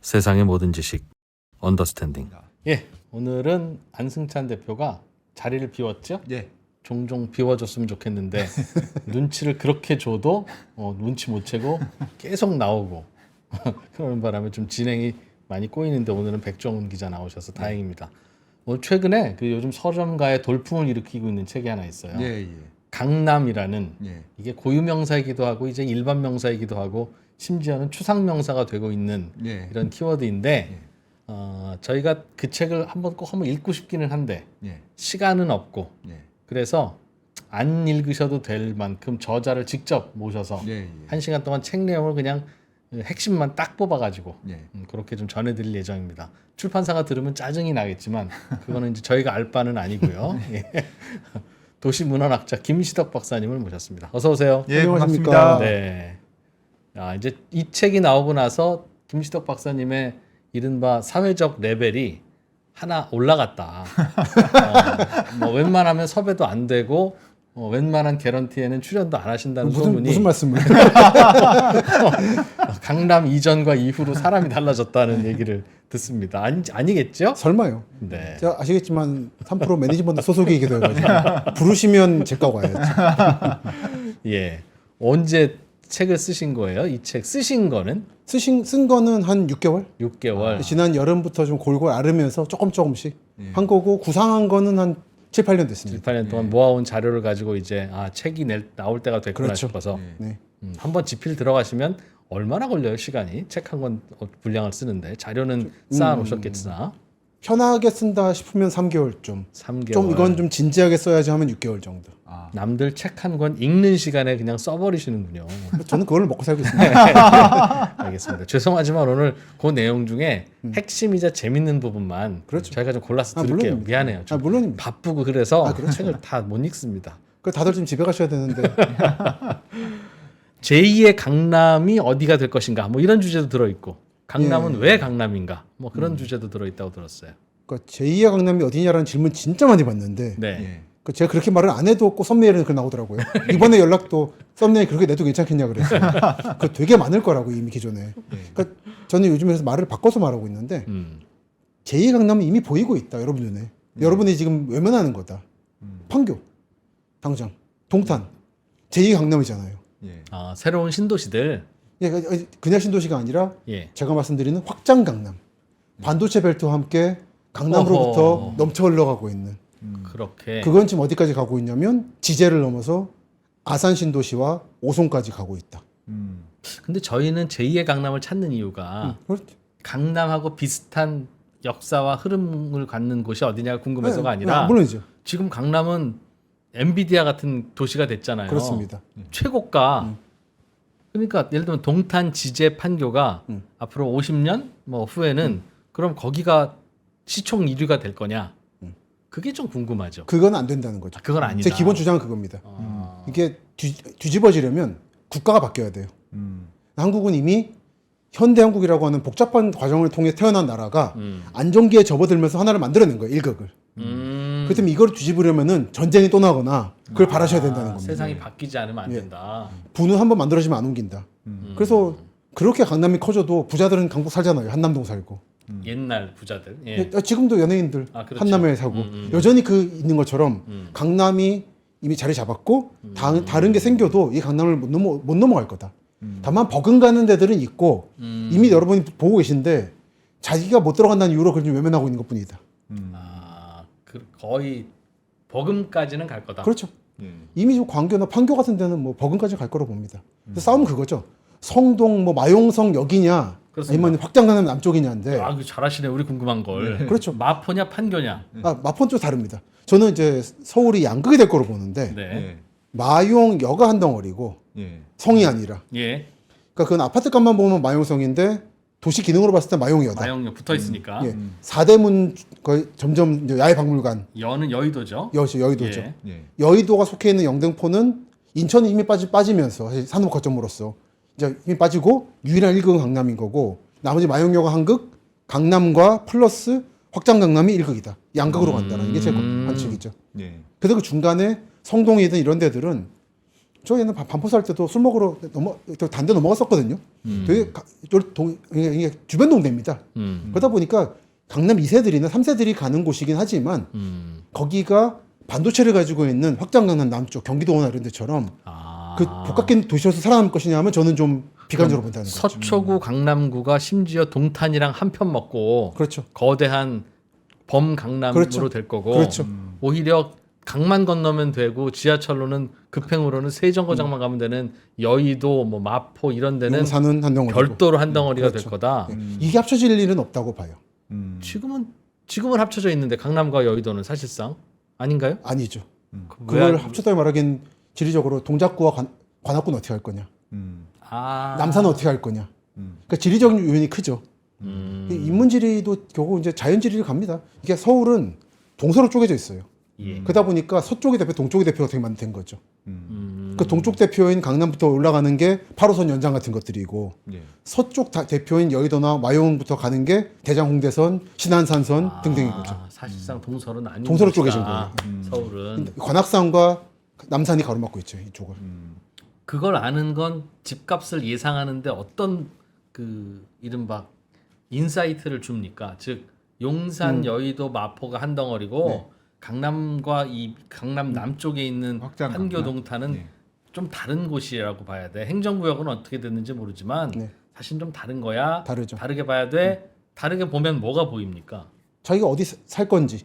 세상의 모든 지식 언더스탠딩. 예, 오늘은 안승찬 대표가 자리를 비웠죠? 예. 종종 비워줬으면 좋겠는데 눈치를 그렇게 줘도 눈치 못 채고 계속 나오고 그러는 바람에 좀 진행이 많이 꼬이는데 오늘은 백종원 기자 나오셔서 다행입니다. 오늘 최근에 그 요즘 서점가에 돌풍을 일으키고 있는 책이 하나 있어요. 예, 예. 강남이라는 예. 이게 고유 명사이기도 하고 이제 일반 명사이기도 하고 심지어는 추상 명사가 되고 있는 예. 이런 키워드인데 저희가 그 책을 꼭 한번 읽고 싶기는 한데 예. 시간은 없고 예. 그래서 안 읽으셔도 될 만큼 저자를 직접 모셔서 예. 예. 1시간 동안 책 내용을 그냥 핵심만 딱 뽑아가지고 예. 그렇게 좀 전해드릴 예정입니다. 출판사가 들으면 짜증이 나겠지만 그거는 이제 저희가 알 바는 아니고요. 예. 도시문헌학자 김시덕 박사님을 모셨습니다. 어서 오세요. 예, 안녕하십니까. 반갑습니다. 네. 이제 이 책이 나오고 나서 김시덕 박사님의 이른바 사회적 레벨이 하나 올라갔다. 뭐 웬만하면 섭외도 안 되고 웬만한 개런티에는 출연도 안 하신다는 소문이 무슨 말씀을? 강남 이전과 이후로 사람이 달라졌다는 얘기를 듣습니다. 아니겠죠? 설마요. 네. 제가 아시겠지만 3프로 매니지먼트 소속이기도 해가지고 부르시면 제가 와야죠. 예. 언제 책을 쓰신 거예요? 이 책 쓰신 거는 쓴 거는 한 6개월? 6개월. 지난 여름부터 좀 골골 앓으면서 조금씩 한 거고 구상한 거는 한 7, 8년 됐습니다. 8년 동안 모아온 자료를 가지고 이제 책이 나올 때가 됐구나 그렇죠. 싶어서 네. 한번 집필 들어가시면 얼마나 걸려요 시간이? 책 한 권 분량을 쓰는데 자료는 쌓아 놓으셨겠으나 편하게 쓴다 싶으면 3개월 좀. 3개월. 좀 이건 좀 진지하게 써야지 하면 6개월 정도. 남들 책 한 권 읽는 시간에 그냥 써버리시는군요. 저는 그걸 먹고 살고 있습니다. 알겠습니다. 죄송하지만 오늘 그 내용 중에 핵심이자 재밌는 부분만 그렇죠. 저희가 좀 골라서 아, 드릴게요. 물론입니다. 미안해요. 좀 물론입니다. 바쁘고 그래서 그렇죠. 책을 다 못 읽습니다. 그 다들 지금 집에 가셔야 되는데 제2의 강남이 어디가 될 것인가 뭐 이런 주제도 들어있고 강남은 예. 왜 강남인가 뭐 그런 주제도 들어있다고 들었어요. 그 제2의 강남이 어디냐라는 질문 진짜 많이 받는데 네. 예. 그 제가 그렇게 말을 안 해도 꼭 썸네일은 그 나오더라고요. 이번에 연락도 썸네일 그렇게 내도 괜찮겠냐 그랬어요. 그 되게 많을 거라고 이미 기존에. 그러니까 저는 요즘에 그래서 말을 바꿔서 말하고 있는데 제2의 강남은 이미 보이고 있다 여러분 눈에. 여러분이 지금 외면하는 거다. 판교, 당장, 동탄, 제2의 강남이잖아요. 예. 새로운 신도시들. 예, 그냥 신도시가 아니라 예. 제가 말씀드리는 확장 강남. 반도체 벨트와 함께 강남으로부터 어허. 넘쳐 흘러가고 있는. 그렇게. 그건 지금 어디까지 가고 있냐면 지제를 넘어서 아산 신도시와 오송까지 가고 있다. 근데 저희는 제2의 강남을 찾는 이유가 그렇죠. 강남하고 비슷한 역사와 흐름을 갖는 곳이 어디냐가 궁금해서가 아니라 물론이죠. 지금 강남은 엔비디아 같은 도시가 됐잖아요. 그렇습니다. 최고가. 그러니까 예를 들면 동탄, 지제, 판교가 앞으로 50년 뭐 후에는 그럼 거기가 시총 1위가 될 거냐? 그게 좀 궁금하죠. 그건 안 된다는 거죠. 그건 아니다. 제 기본 주장은 그겁니다. 이게 뒤집어지려면 국가가 바뀌어야 돼요. 한국은 이미 현대 한국이라고 하는 복잡한 과정을 통해 태어난 나라가 안정기에 접어들면서 하나를 만들어낸 거예요. 일극을. 그렇다면 이걸 뒤집으려면은 전쟁이 또 나거나 그걸 바라셔야 된다는 겁니다. 세상이 바뀌지 않으면 안 된다. 부는 한번 만들어지면 안 옮긴다. 그래서 그렇게 강남이 커져도 부자들은 강북 살잖아요. 한남동 살고. 옛날 부자들. 예. 지금도 연예인들 그렇죠. 한남에 사고 여전히 그 있는 것처럼 강남이 이미 자리 잡았고 다른 게 생겨도 이 강남을 못 넘어갈 거다. 다만 버금가는 데들은 있고 이미 여러분이 보고 계신데 자기가 못 들어간다는 이유로 그걸 좀 외면하고 있는 것뿐이다. 거의 버금까지는 갈 거다. 그렇죠. 이미 좀 광교나 판교 같은 데는 뭐 버금까지 갈 거라고 봅니다. 싸움은 그거죠. 성동 뭐 마용성 여기냐 그렇습니다. 아니면 확장가는 남쪽이냐인데 그거 잘하시네. 우리 궁금한 걸. 그렇죠. 마포냐 판교냐. 마포는 좀 다릅니다. 저는 이제 서울이 양극이 될 거로 보는데 네. 예. 마용 여가 한 덩어리고 예. 성이 아니라. 예. 그러니까 그건 아파트 값만 보면 마용성인데 도시 기능으로 봤을 때 마용여다. 마영역 붙어 있으니까. 예. 사대문 거의 점점 이제 야외박물관 여는 여의도죠. 여의도죠. 예. 예. 여의도가 속해 있는 영등포는 인천이 이미 빠지면서 사실 산업 거점으로서 이제 힘이 빠지고 유일한 1극은 강남인 거고 나머지 마용여가 한극, 강남과 플러스 확장 강남이 1극이다. 양극으로 간다는 게 제 관측이죠. 예. 그래서 그 중간에 성동이든 이런 데들은 저 얘는 반포 살 때도 술 먹으러 단대 넘어갔었거든요. 되게 이게 주변 동네입니다. 그러다 보니까 강남 2세들이나 3세들이 가는 곳이긴 하지만 거기가 반도체를 가지고 있는 확장 강남 남쪽 경기도나 이런 데처럼 그 복합적인 도시로서 살아남을 것이냐 하면 저는 좀 비관적으로 본다는 거죠. 서초구 강남구가 심지어 동탄이랑 한편 먹고 그렇죠. 거대한 범강남으로 그렇죠. 될 거고 그렇죠. 오히려 강만 건너면 되고 지하철로는 급행으로는 세정거장만 가면 되는 여의도 뭐 마포 이런 데는 용산은 한 덩어리고 별도로 한 덩어리가 그렇죠. 될 거다. 이게 합쳐질 일은 없다고 봐요. 지금은 합쳐져 있는데 강남과 여의도는 사실상 아닌가요? 아니죠. 왜 그걸 안- 합쳤다고 말하기엔 지리적으로 동작구와 관악구는 어떻게 할 거냐, 남산은 어떻게 할 거냐. 그러니까 지리적인 요인이 크죠. 인문지리도 결국 이제 자연지리를 갑니다. 이게 서울은 동서로 쪼개져 있어요. 예. 그러다 보니까 서쪽이 대표, 동쪽이 대표가 어떻게 만든 거죠. 그 동쪽 대표인 강남부터 올라가는 게 8호선 연장 같은 것들이고 예. 서쪽 대표인 여의도나 마용부터 가는 게 대장 홍대선, 신안산선 등등인 거죠. 사실상 동서로 나뉘는 동서로 곳이다. 쪼개진 거예요. 서울은 관악산과 남산이 가로막고 있죠, 이쪽을. 그걸 아는 건 집값을 예상하는데 어떤 그 이른바 인사이트를 줍니까? 즉 용산, 여의도, 마포가 한 덩어리고 네. 강남과 이 강남 남쪽에 있는 확장 판교 강남? 동탄은 예. 좀 다른 곳이라고 봐야 돼. 행정구역은 어떻게 됐는지 모르지만 네. 사실 좀 다른 거야. 다르죠. 다르게 봐야 돼. 다르게 보면 뭐가 보입니까? 자기가 어디 살 건지,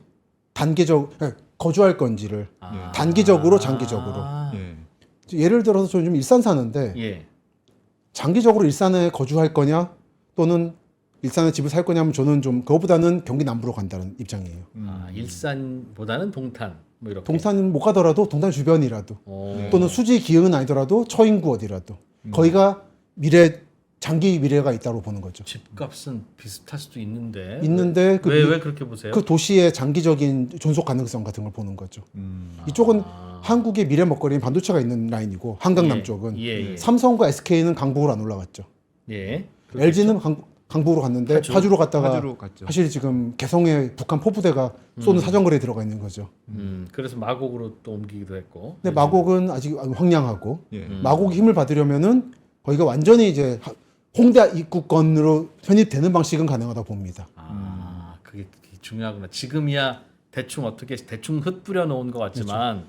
거주할 건지를 아. 단기적으로, 장기적으로. 예. 예를 들어서 저는 좀 일산 사는데 예. 장기적으로 일산에 거주할 거냐 또는 일산에 집을 살 거냐면 저는 좀 그거보다는 경기 남부로 간다는 입장이에요. 일산보다는 동탄 뭐 이렇게. 동탄은 못 가더라도 동탄 주변이라도 오. 또는 수지 기흥은 아니더라도 처인구 어디라도 거기가 장기 미래가 있다고 보는 거죠. 집값은 비슷할 수도 있는데. 있는데 왜 그렇게 보세요? 그 도시의 장기적인 존속 가능성 같은 걸 보는 거죠. 이쪽은 한국의 미래 먹거리인 반도체가 있는 라인이고 한강 남쪽은 예. 삼성과 SK는 강북으로 안 올라갔죠. 예. LG는 강북으로 갔는데 파주로 갔다가 파주로 갔죠. 사실 지금 개성에 북한 포부대가 쏘는 사정거리에 들어가 있는 거죠. 그래서 마곡으로 또 옮기기도 했고. 근데 마곡은 아직 황량하고 예. 마곡이 힘을 받으려면은 거기가 완전히 이제 홍대 입구권으로 편입되는 방식은 가능하다고 봅니다. 그게 중요하구나. 지금이야 대충 흩뿌려 놓은 것 같지만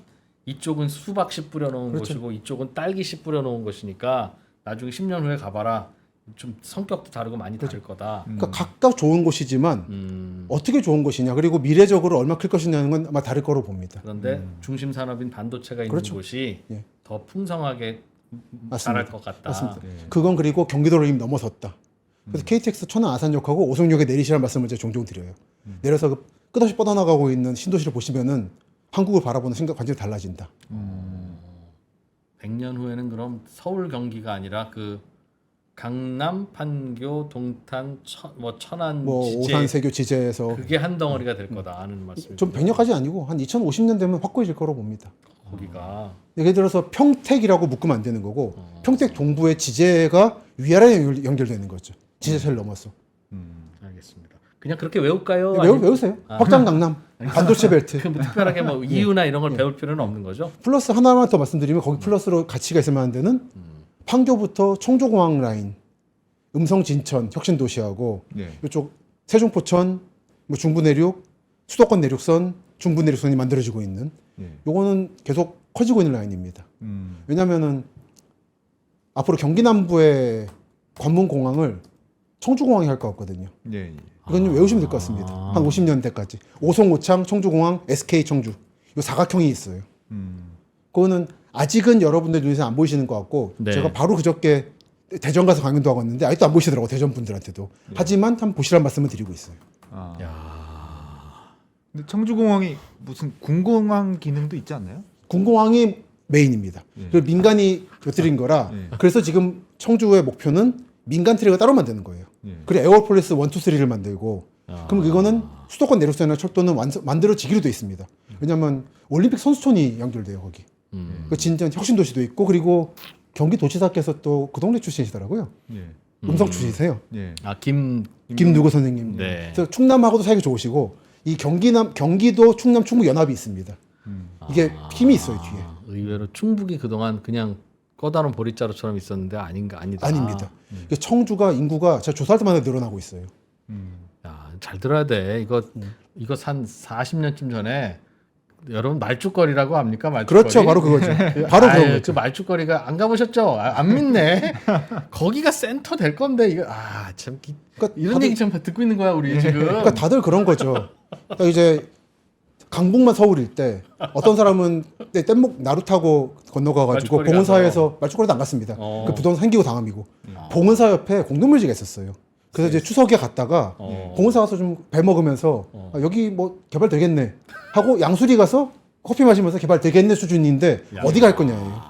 이쪽은 수박씨 뿌려 놓은 그렇죠. 곳이고 이쪽은 딸기씨 뿌려 놓은 것이니까 나중에 10년 후에 가봐라. 좀 성격도 다르고 많이 다를 거다. 그러니까 각각 좋은 곳이지만 어떻게 좋은 곳이냐 그리고 미래적으로 얼마 클 것이냐는 건 아마 다를 거로 봅니다. 그런데 중심 산업인 반도체가 있는 그렇죠. 곳이 예. 더 풍성하게 맞습니다. 자랄 것 같다. 맞습니다. 네. 그건 그리고 경기도를 이미 넘어섰다. 그래서 KTX 천안 아산역하고 오송역에 내리시라는 말씀을 제가 종종 드려요. 내려서 그 끝없이 뻗어나가고 있는 신도시를 보시면은 한국을 바라보는 생각 완전히 달라진다. 100년 후에는 그럼 서울 경기가 아니라 그 강남, 판교, 동탄, 천안, 뭐 지제 오산 세교 지제에서 그게 한 덩어리가 될 거다 하는 말씀이죠. 좀 100년까지 아니고 한 2050년 되면 확고해질 거로 봅니다. 거기가 예를 들어서 평택이라고 묶으면 안 되는 거고 평택 동부의 지제가 위아래에 연결되는 거죠. 지제철을 넘어서. 알겠습니다. 그냥 그렇게 외울까요? 외우세요. 확장 강남, 반도체 벨트. 뭐 특별하게 뭐 이유나 이런 걸 배울 필요는 없는 거죠? 플러스 하나만 더 말씀드리면 거기 플러스로 가치가 있을 만한 데는 판교부터 청조공항 라인, 음성 진천 혁신도시하고 예. 이쪽 세종포천, 뭐 중부내륙, 수도권 내륙선, 중부내륙선이 만들어지고 있는 예. 요거는 계속 커지고 있는 라인입니다. 왜냐면은 앞으로 경기 남부의 관문공항을 청주공항이 할 것 같거든요. 예. 예. 이건 좀 외우시면 될 것 같습니다. 한 50년대까지. 오송오창, 청주공항, SK 청주. 요 사각형이 있어요. 그거는 아직은 여러분들 눈에서 안 보이시는 것 같고 네. 제가 바로 그저께 대전 가서 강연도 하고 왔는데 아직도 안 보이시더라고요. 대전 분들한테도. 하지만 한번 보시라는 말씀을 드리고 있어요. 근데 청주공항이 무슨 군공항 기능도 있지 않나요? 군공항이 메인입니다. 그리고 민간이 곁들인 거라 그래서 지금 청주의 목표는 민간 트랙을 따로 만드는 거예요. 그리고 에어폴리스 1, 2, 3를 만들고 그럼 이거는 수도권 내륙선이나 철도는 만들어지기로 돼 있습니다. 왜냐하면 올림픽 선수촌이 연결돼요 거기. 그 진짜 혁신도시도 있고 그리고 경기도지사께서 또 그 동네 출신이시더라고요. 예. 음성 출신이세요. 예. 김누구 선생님. 네. 그래서 충남하고도 사이가 좋으시고 이 경기도 충남 충북 연합이 있습니다. 이게 힘이 있어요 뒤에. 의외로 충북이 그동안 그냥 꺼다놓은 보릿자루처럼 있었는데 아닌가 아니다. 아닙니다. 이게 청주가 인구가 제가 조사할 때마다 늘어나고 있어요. 야, 잘 들어야 돼. 이거 한 40년쯤 전에 여러분 말죽거리라고 합니까? 말죽거리. 그렇죠, 바로 그거죠. 바로 그런 그 거죠. 말죽거리가 안 가보셨죠? 안 믿네. 거기가 센터 될 건데 이거 참 그러니까 이런 얘기 좀 듣고 있는 거야 우리 지금. 그러니까 다들 그런 거죠. 그러니까 이제 강북만 서울일 때 어떤 사람은 뗏목 나루 타고 건너가가지고 말죽거리 봉은사에서 말죽거리도 안 갔습니다. 그 부동산 생기고 당함이고 봉은사 옆에 공동묘지가 있었어요. 그래서 이제 추석에 갔다가 봉은사 가서 좀 배 먹으면서 여기 뭐 개발 되겠네 하고 양수리 가서 커피 마시면서 개발 되겠네 수준인데 어디 갈 거냐예요.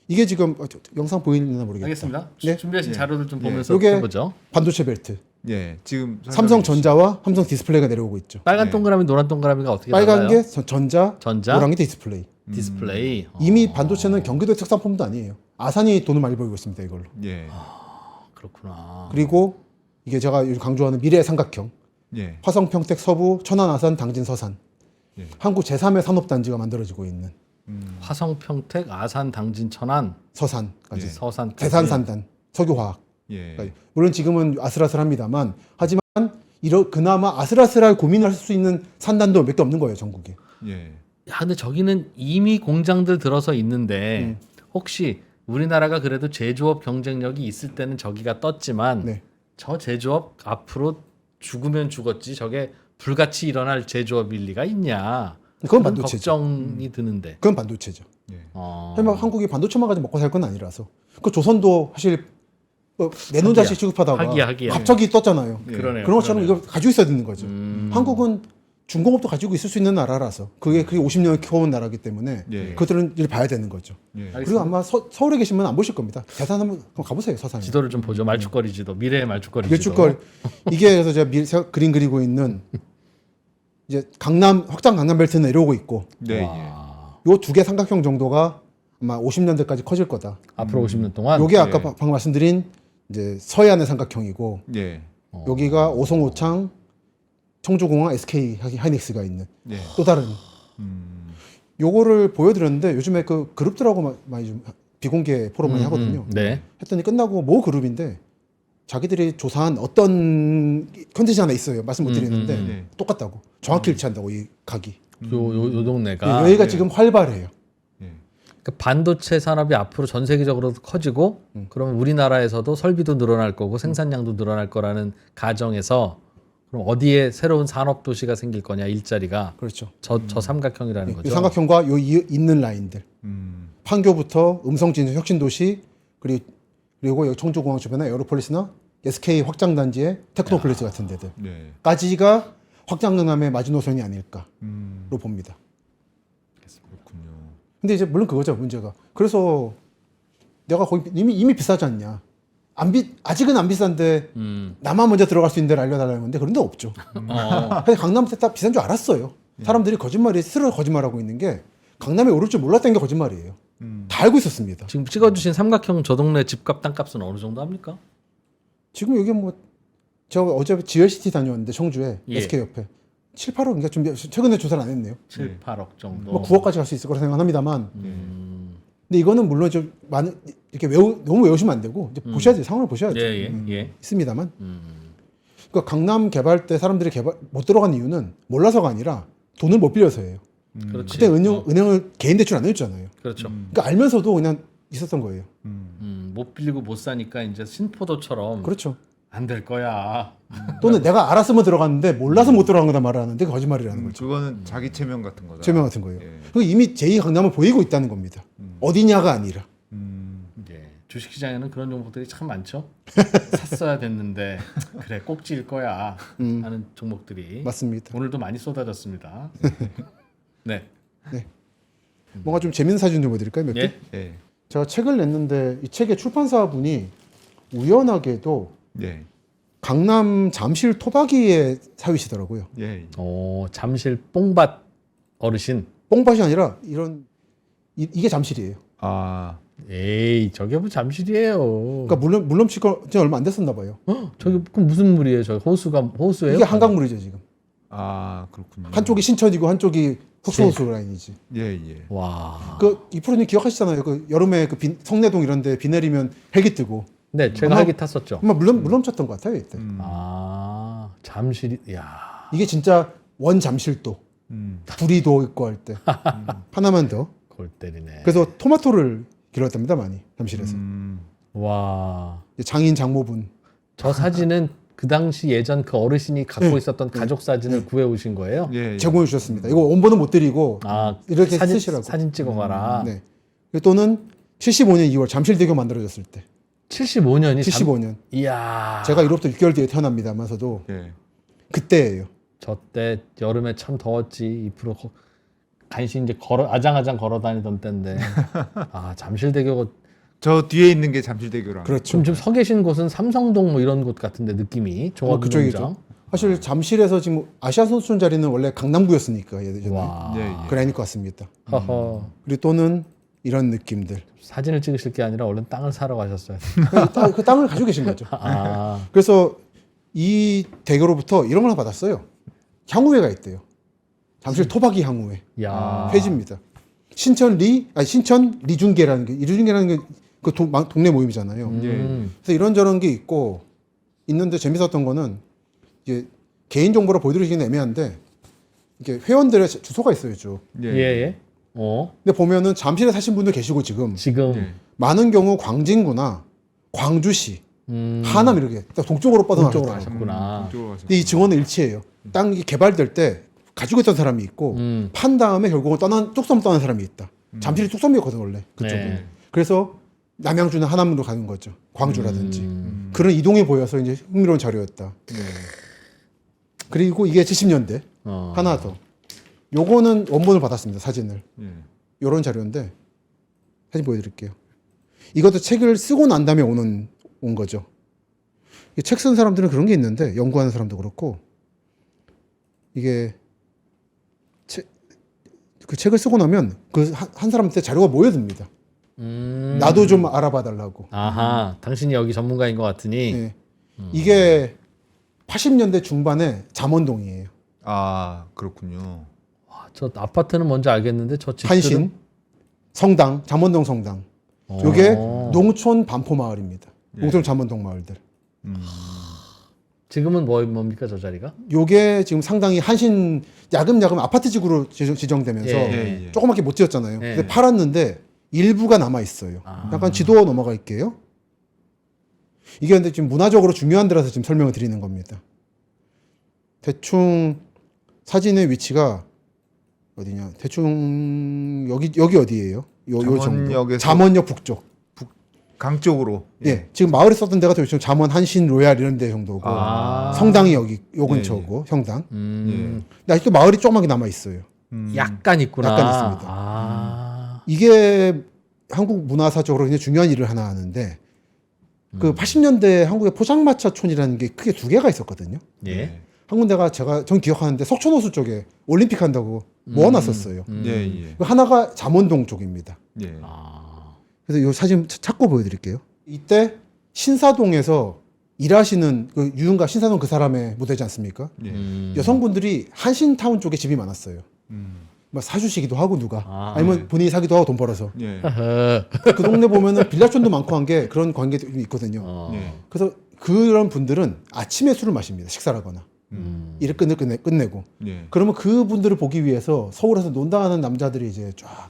이게 지금 영상 보이나 모르겠다. 알겠습니다. 네? 준비하신 자료들 좀 보면서 요게 해보죠. 반도체 벨트. 예, 지금 삼성전자와 삼성 디스플레이가 내려오고 있죠. 빨간 동그라미, 노란 동그라미가 어떻게 빨간 달라요? 게 전자, 전자? 노란 게 디스플레이. 디스플레이. 이미 반도체는 경기도의 특산품도 아니에요. 아산이 돈을 많이 벌고 있습니다, 이걸로. 예, 그렇구나. 그리고 이게 제가 요즘 강조하는 미래의 삼각형. 예, 화성, 평택, 서부, 천안, 아산, 당진, 서산. 예. 한국 제3의 산업단지가 만들어지고 있는 화성, 평택, 아산, 당진, 천안, 서산까지. 예. 서산, 대산산단, 석유화학. 예, 그러니까 물론 지금은 아슬아슬합니다만 하지만 그나마 아슬아슬할 고민할 수 있는 산단도 몇 개 없는 거예요, 전국에. 예, 야, 근데 저기는 이미 공장들 들어서 있는데 혹시 우리나라가 그래도 제조업 경쟁력이 있을 때는 저기가 떴지만 네. 저 제조업 앞으로 죽으면 죽었지 저게 불같이 일어날 제조업일 리가 있냐? 그건 그런 반도체죠. 걱정이 드는데. 그건 반도체죠. 예. 하지만 한국이 반도체만 가지고 먹고 살 건 아니라서. 그 조선도 사실 내놓은 자식 취급하다가 하기야. 갑자기 떴잖아요. 예. 그러네요. 그런 것처럼 이걸 가지고 있어야 되는 거죠. 음. 한국은 중공업도 가지고 있을 수 있는 나라라서 그게 50년을 키워온 나라기 때문에 예. 그들은 일 봐야 되는 거죠. 예. 그리고 아마 서울에 계시면 안 보실 겁니다. 대산 한번 가보세요, 서산에. 지도를 좀 보죠. 말죽거리 지도. 미래의 말죽거리 지도. 밀축걸 이게 그래서 제가 그림 그리고 있는 이제 확장 강남 벨트는 내려오고 있고 네, 예. 요 두 개 삼각형 정도가 아마 50년대까지 커질 거다. 앞으로 50년 동안 요게 아까 예. 방금 말씀드린 이제 서해안의 삼각형이고 예, 여기가 오송오창, 청주공항, SK 하이닉스가 있는 예. 또 다른 음, 요거를 보여드렸는데 요즘에 그 그룹들하고 많이 좀 비공개 포럼 많이 하거든요. 네. 했더니 끝나고 모 그룹인데 자기들이 조사한 어떤 컨디션 하나 있어요. 말씀 못 드리는데 네. 똑같다고 정확히 일치한다고 이 각이. 요 동네가 여기가 예. 지금 활발해요. 예. 그 반도체 산업이 앞으로 전 세계적으로 커지고 그러면 우리나라에서도 설비도 늘어날 거고 생산량도 늘어날 거라는 가정에서 그럼 어디에 새로운 산업 도시가 생길 거냐 일자리가 그렇죠. 저 삼각형이라는 이 거죠. 삼각형과 요 있는 라인들 판교부터 음성진수 혁신도시 그리고 여기 청주공항 주변에 에어로폴리스나 SK 확장단지의 테크노폴리스 같은 네. 데들까지가 확장강남의 마지노선이 아닐까로 봅니다. 그렇군요. 근데 이제 물론 그거죠 문제가. 그래서 내가 거기 이미 비싸지 않냐? 아직은 안 비싼데 나만 먼저 들어갈 수 있는 데를 알려달라는 건데 그런 데 없죠. 사실 강남 때 딱 비싼 줄 알았어요. 사람들이 스스로 거짓말하고 있는 게 강남에 오를 줄 몰랐다는 게 거짓말이에요. 다 알고 있었습니다. 지금 찍어주신 삼각형 저 동네 집값 땅값은 어느 정도 합니까? 지금 여기 뭐 제가 어제 GLCT 다녀왔는데 청주에 예. SK 옆에 7, 8억인가 최근에 조사를 안 했네요. 7, 8억 정도. 뭐 9억까지 갈 수 있을 거라 생각합니다만. 근데 이거는 물론 좀 이렇게 너무 외우시면 안 되고 이제 보셔야죠. 상황을 보셔야죠. 예. 있습니다만. 그러니까 강남 개발 때 사람들이 못 들어간 이유는 몰라서가 아니라 돈을 못 빌려서예요. 그렇지. 그때 은행을 개인 대출 안 해줬잖아요. 그렇죠. 그러니까 알면서도 그냥 있었던 거예요. 못 빌리고 못 사니까 이제 신포도처럼 그렇죠. 안 될 거야. 또는 내가 알았으면 들어갔는데 몰라서 못 들어간 거다 말하는데 그게 거짓말이라는 거죠. 그거는 자기 체면 같은 거다. 제명 같은 거예요. 예. 그리고 이미 제2 강남을 보이고 있다는 겁니다. 어디냐가 아니라. 예. 주식시장에는 그런 종목들이 참 많죠. 샀어야 됐는데 그래 꼭지일 거야 하는 종목들이 맞습니다. 오늘도 많이 쏟아졌습니다. 네. 뭔가 좀 재밌는 사진 좀 보여드릴까요? 몇 개? 예. 예. 제가 책을 냈는데 이 책의 출판사분이 우연하게도 예. 강남 잠실 토박이에 사위시더라고요. 예. 잠실 뽕밭 어르신. 뽕밭이 아니라 이게 잠실이에요. 아, 에이 저게 뭐 잠실이에요. 그러니까 물넘치가 얼마 안 됐었나 봐요. 저기 그럼 무슨 물이에요? 저 호수예요? 이게 한강물이죠 지금. 아, 그렇군요. 한쪽이 신천이고 한쪽이 흑수호수 라인이지. 예, 예. 와. 그 이프로님 기억하시잖아요. 그 여름에 그 성내동 이런데 비 내리면 헬기 뜨고. 네, 제가 아마- 헬기 탔었죠. 아마 물론 쳤던 것 같아요 이때. 아, 잠실이, 야. 이게 진짜 원 잠실도 불이도 있고 할 때 하나만 더. 골 때리네. 그래서 토마토를 길렀답니다 많이 잠실에서. 와. 장인 장모분. 저 사진은 그 당시 예전 그 어르신이 갖고 네. 있었던 가족 사진을 구해 오신 거예요? 예, 예. 제공해 주셨습니다. 이거 원본은 못 드리고 아, 이렇게 사진, 쓰시라고. 사진 찍어가라. 네. 또는 75년 2월 잠실대교 만들어졌을 때. 75년이 75년. 이야. 제가 이로부터 6개월 뒤에 태어납니다만서도 예. 그때예요. 저 때 여름에 참 더웠지. 2% 간신히 이제 아장아장 걸어 다니던 때인데. 아, 잠실대교가 저 뒤에 있는 게 잠실대교랑. 그렇죠. 지금 서 계신 곳은 삼성동 뭐 이런 곳 같은데 느낌이 종합운동장. 그쪽이죠. 사실 잠실에서 지금 아시아 선수촌 자리는 원래 강남구였으니까 예전에. 와. 예, 예. 그래 아닐 것 같습니다. 허허. 그리고 또는 이런 느낌들. 사진을 찍으실 게 아니라 얼른 땅을 사러 가셨어요. 그 땅을 가지고 계신 거죠. 아. 그래서 이 대교로부터 이런 걸 받았어요. 향후회가 있대요. 잠실 토박이 향후회. 야. 폐지입니다. 신천 리중계라는 게 리중계라는 게 그 동네 모임이잖아요. 그래서 이런저런 게 있고 있는데 재밌었던 거는 이제 개인 정보로 보여드리기는 애매한데 이게 회원들의 주소가 있어요, 쭉. 예, 예. 근데 보면은 잠실에 사신 분들 계시고 지금 지금 예. 많은 경우 광진구나 광주시, 하남 이렇게 딱 동쪽으로 동쪽으로 뻗어나갔다. 가셨구나. 이쪽으로 가서. 근데 이 증언은 일치해요. 땅이 개발될 때 가지고 있던 사람이 있고 판 다음에 결국은 뚝섬 떠난 사람이 있다. 잠실이 뚝섬이었거든 원래 그쪽은. 네. 그래서 남양주나 하남으로 가는 거죠. 광주라든지. 그런 이동이 보여서 이제 흥미로운 자료였다. 예. 그리고 이게 70년대 하나 더. 요거는 원본을 받았습니다. 사진을. 예. 요런 자료인데 사진 보여드릴게요. 이것도 책을 쓰고 난 다음에 온 거죠. 책 쓴 사람들은 그런 게 있는데 연구하는 사람도 그렇고 이게 그 책을 쓰고 나면 그 한 사람한테 자료가 모여듭니다. 나도 좀 알아봐 달라고. 아하, 당신이 여기 전문가인 것 같으니. 네. 이게 80년대 중반에 잠원동이에요. 아, 그렇군요. 와, 저 아파트는 뭔지 알겠는데 저 집들은 한신, 성당, 잠원동 성당. 요게 농촌 반포 마을입니다. 농촌 잠원동 마을들. 지금은 뭡니까 저 자리가? 요게 지금 상당히 한신 야금야금 아파트 지구로 지정되면서 예, 예. 조그맣게 못 지었잖아요. 예. 근데 팔았는데 일부가 남아 있어요. 잠깐 지도 넘어갈게요. 이게 근데 지금 문화적으로 중요한 데라서 지금 설명을 드리는 겁니다. 대충 사진의 위치가 어디냐? 대충 여기 어디예요? 요 정도. 잠원역에서- 잠원역 북쪽. 강 쪽으로. 예. 지금 마을에 썼던 데가 지금 잠원 한신 로얄 이런 데 정도고 아. 성당이 여기 요 예, 근처고 성당. 음. 근데 아직도 마을이 조그맣게 남아 있어요. 약간 있구나. 약간 있습니다. 아. 이게 한국 문화사적으로 굉장히 중요한 일을 하나 하는데 그 80년대 한국의 포장마차촌이라는 게 크게 두 개가 있었거든요. 예. 한 군데가 전 기억하는데 석촌호수 쪽에 올림픽 한다고 모아놨었어요. 예, 예. 그 하나가 잠원동 쪽입니다. 예. 아. 그래서 이 사진 찾고 보여드릴게요. 이때 신사동에서 일하시는 그 유흥가 신사동 그 사람의 무대지 않습니까? 예. 여성분들이 한신타운 쪽에 집이 많았어요. 막 사주시기도 하고 누가 아니면 본인이 사기도 하고 돈 벌어서 예. 그 동네 보면은 빌라촌도 많고 한 게 그런 관계도 있거든요. 예. 그래서 그런 분들은 아침에 술을 마십니다. 식사를 하거나 일을 끝내고 예. 그러면 그 분들을 보기 위해서 서울에서 논다 하는 남자들이 이제 쫙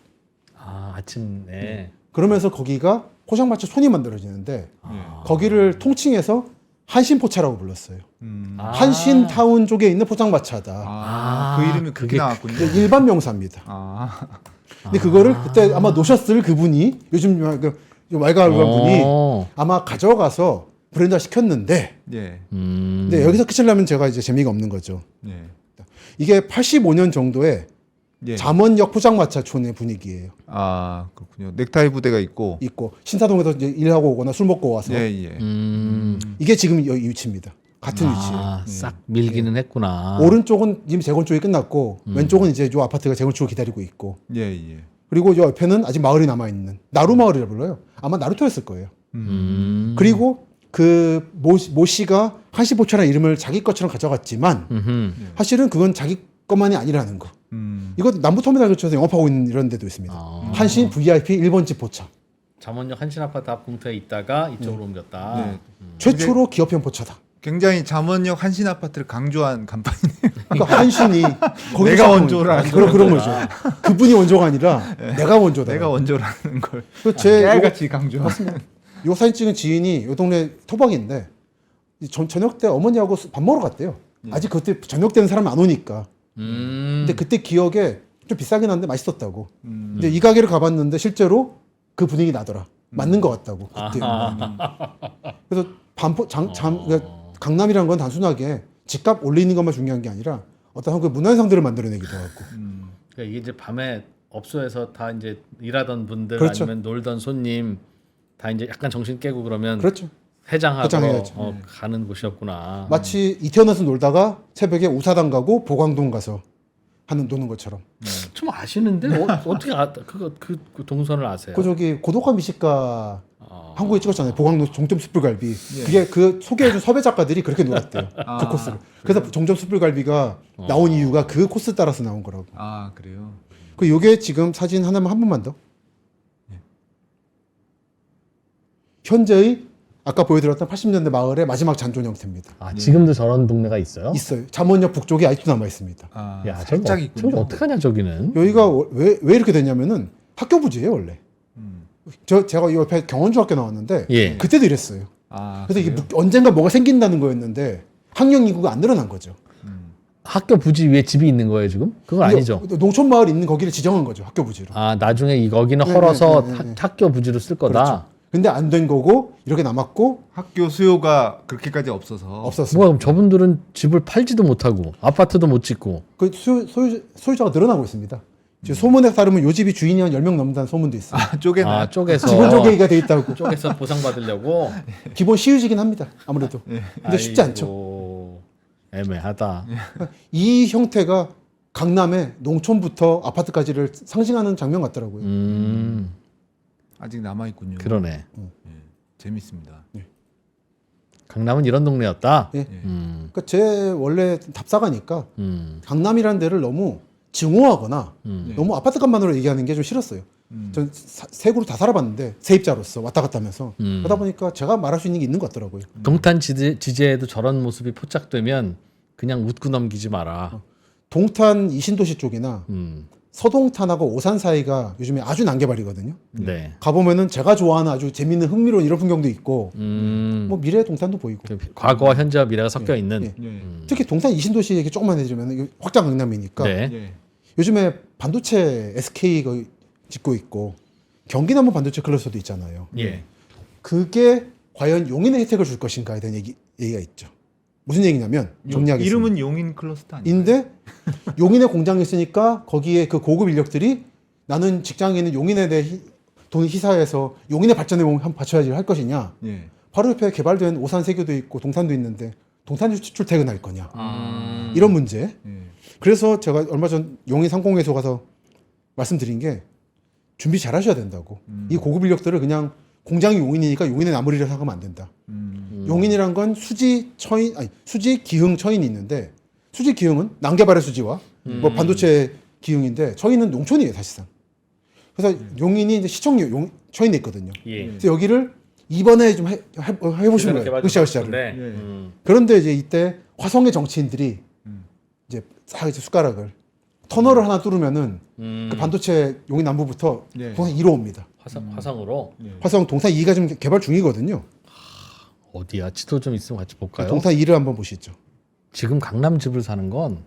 아, 아침에. 그러면서 거기가 포장마차 촌이 만들어지는데 예. 거기를 통칭해서 한신포차라고 불렀어요. 아. 한신타운 쪽에 있는 포장마차다. 아, 그 이름이 그렇게 그게 나왔군요. 근데 일반 명사입니다. 아. 근데 그거를 그때 아마 놓으셨을 그분이 요즘 그 왈가왈부한 분이 아마 가져가서 브랜드화 시켰는데 예. 근데 여기서 끝이려면 제가 이제 재미가 없는 거죠. 예. 이게 85년 정도의 예. 잠원역 포장마차촌의 분위기예요. 아, 그렇군요. 넥타이 부대가 있고. 있고 신사동에서 이제 일하고 오거나 술 먹고 와서 예, 예. 이게 지금 이 위치입니다. 같은 위치예요. 아, 싹 밀기는 했구나. 오른쪽은 이미 재건축이 끝났고 왼쪽은 이제 요 아파트가 재건축을 기다리고 있고 예, 예. 그리고 요 옆에는 아직 마을이 남아 있는 나루 마을이라 불러요. 아마 나루토였을 거예요. 그리고 그 모 씨가 한시보차라는 이름을 자기 것처럼 가져갔지만 음흠. 사실은 그건 자기 것만이 아니라는 거. 이거 남부터미널 근처에서 영업하고 있는 이런 데도 있습니다. 한신 VIP 1번지 포차. 잠원역 한신 아파트 앞 공터에 있다가 이쪽으로 옮겼다. 네. 최초로 기업형 포차다. 굉장히 잠원역 한신 아파트를 강조한 간판이네요. 그러니까 한신이 거기서 내가 시작한 원조라. 거죠. 그런 거죠. 그분이 원조가 아니라 내가 원조다. 내가 원조라는 걸 제 깨알같이 강조. 요 사진 찍은 지인이 요 동네 토박인데 저녁 때 어머니하고 밥 먹으러 갔대요. 아직 그때 저녁 때는 사람 안 오니까. 근데 그때 기억에 좀 비싸긴 한데 맛있었다고. 근데 이 가게를 가봤는데 실제로 그 분위기 나더라. 맞는 것 같다고. 그때. 그래서 그러니까 강남이라는 건 단순하게 집값 올리는 것만 중요한 게 아니라 어떤 한국의 문화현상들을 만들어내기도 하고. 그러니까 이게 이제 밤에 업소에서 다 이제 일하던 분들 그렇죠. 아니면 놀던 손님 다 이제 약간 정신 깨고 그러면 그렇죠. 해장하고 해장해야죠. 가는 곳이었구나. 마치 이태원에서 놀다가 새벽에 우사당 가고 보광동 가서 노는 것처럼. 좀 아시는데 어떻게 그 동선을 아세요? 그 저기 고독한 미식가 한국에 찍었잖아요. 보광동 종점 숯불갈비. 그게 그 소개해준 섭외 작가들이 그렇게 놀았대요. 그 코스를. 그래서 종점 숯불갈비가 나온 이유가 그 코스 따라서 나온 거라고. 아 그래요. 그 요게 지금 사진 하나만 한 번만 더. 현재의 아까 보여드렸던 80년대 마을의 마지막 잔존 형태입니다. 아 지금도 저런 동네가 있어요? 있어요. 잠원역 북쪽에 아직도 남아 있습니다. 아, 야, 살짝 저기 있군요. 어떡하냐 저기는? 여기가 왜 이렇게 됐냐면은 학교 부지예요 원래. 제가 이 옆에 경원중학교 나왔는데 예. 그때도 이랬어요. 아, 그래서 이게 그래요? 언젠가 뭐가 생긴다는 거였는데 학령 인구가 안 늘어난 거죠. 학교 부지 위에 집이 있는 거예요 지금? 그건 아니죠. 농촌 마을 있는 거기를 지정한 거죠 학교 부지로. 아 나중에 거기는 네, 헐어서 네, 네, 네. 학교 부지로 쓸 거다. 그렇죠. 근데 안 된 거고 이렇게 남았고 학교 수요가 그렇게까지 없어서 없었어요. 뭐야 그럼 저분들은 집을 팔지도 못하고 아파트도 못 짓고. 그 소유자가 늘어나고 있습니다. 지금 소문에 따르면 요 집이 주인이 한 10명 넘는다는 소문도 있어요. 쪼개나. 쪼개서 지분 조개가 돼 있다고. 쪼개서 보상받으려고. 기본 시유지긴 합니다. 아무래도. 근데 쉽지 않죠. 아이고, 애매하다. 이 형태가 강남의 농촌부터 아파트까지를 상징하는 장면 같더라고요. 아직 남아 있군요. 그러네. 재밌습니다. 강남은 이런 동네였다. 예. 그러니까 제 원래 답사가니까 음. 강남이라는 데를 너무 증오하거나 음. 너무 아파트값만으로 얘기하는 게 좀 싫었어요. 전 세구로 다 살아봤는데 세입자로서 왔다 갔다 하면서 그러다 보니까 제가 말할 수 있는 게 있는 것 같더라고요. 동탄 지제에도 저런 모습이 포착되면 그냥 웃고 넘기지 마라. 동탄 이신도시 쪽이나 서동탄하고 오산 사이가 요즘에 아주 난개발이거든요. 네. 가보면은 제가 좋아하는 아주 재밌는 흥미로운 이런 풍경도 있고 뭐 미래 동탄도 보이고 과거와 현재와 미래가 섞여 있는. 예. 예. 특히 동탄 이신도시 얘기 조금만 해주면 이게 확장 강남이니까 네. 예. 요즘에 반도체 SK 가 짓고 있고 경기남부 반도체 클러스터도 있잖아요. 예. 그게 과연 용인의 혜택을 줄 것인가에 대한 얘기가 있죠. 무슨 얘기냐면 정리하겠습니다. 이름은 용인 클러스터 아니에요? 인데 용인에 공장이 있으니까 거기에 그 고급 인력들이 나는 직장에 있는 용인에 대해 돈을 희사해서 용인의 발전에 한번 바쳐야지 할 것이냐. 예. 바로 옆에 개발된 오산 세교도 있고 동탄도 있는데 동탄 출퇴근할 거냐. 아. 이런 문제. 예. 그래서 제가 얼마 전 용인 상공회소 가서 말씀드린 게 준비 잘 하셔야 된다고. 이 고급 인력들을 그냥 공장이 용인이니까 용인에 나무리를 생각하면 안 된다. 용인이란 건 수지 기흥 처인이 있는데 수지 기흥은 난개발의 수지와 뭐 반도체 기흥인데 처인은 농촌이에요 사실상. 그래서 용인이 이제 시청 처인에 있거든요. 예. 그래서 여기를 이번에 좀 해보신 거예요. 으쌰으쌰를. 네. 그런데 이제 이때 화성의 정치인들이 이제 싹 이제 숟가락을 터널을 하나 뚫으면은 그 반도체 용인 남부부터 네. 동산 2로 옵니다. 화성으로 화성 동산 2가 지금 개발 중이거든요. 어디야? 지도 좀 있으면 같이 볼까요? 동산 2를 한번 보시죠. 지금 강남 집을 사는 건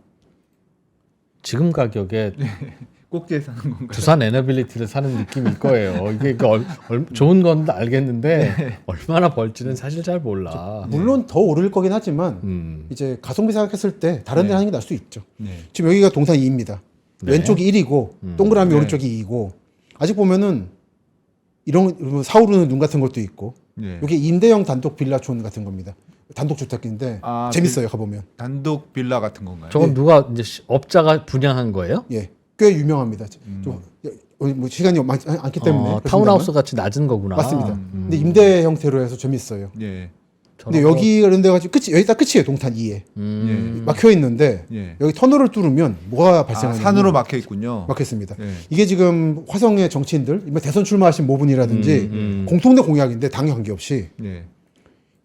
지금 가격에 꼭지에 사는 건가요? 두산 에너빌리티를 사는 느낌일 거예요. 이게 좋은 건 알겠는데 얼마나 벌지는 사실 잘 몰라. 물론 더 오를 거긴 하지만 이제 가성비 생각했을 때 다른 데 하는 게 나을 수 있죠. 네. 지금 여기가 동산 2입니다. 네. 왼쪽이 1이고 동그라미 네. 오른쪽이 2이고 아직 보면은 이런 사오르는 눈 같은 것도 있고 네. 여기 임대형 단독 빌라촌 같은 겁니다. 단독 주택인데 아, 재밌어요 가보면. 단독 빌라 같은 건가요? 저건 누가 이제 업자가 분양한 거예요? 예, 꽤 유명합니다. 좀 뭐 시간이 많지 않기 때문에 타운하우스 같이 낮은 거구나. 맞습니다. 근데 임대 형태로 해서 재밌어요. 예. 근데 여기 이런 데가 지금 끝이 여기 딱 끝이에요. 동탄 2에 막혀 있는데 예. 여기 터널을 뚫으면 뭐가 아, 발생하냐면 산으로 막혀 있군요. 막혔습니다. 예. 이게 지금 화성의 정치인들, 이번 대선 출마하신 모분이라든지 공통된 공약인데 당에 관계없이 예.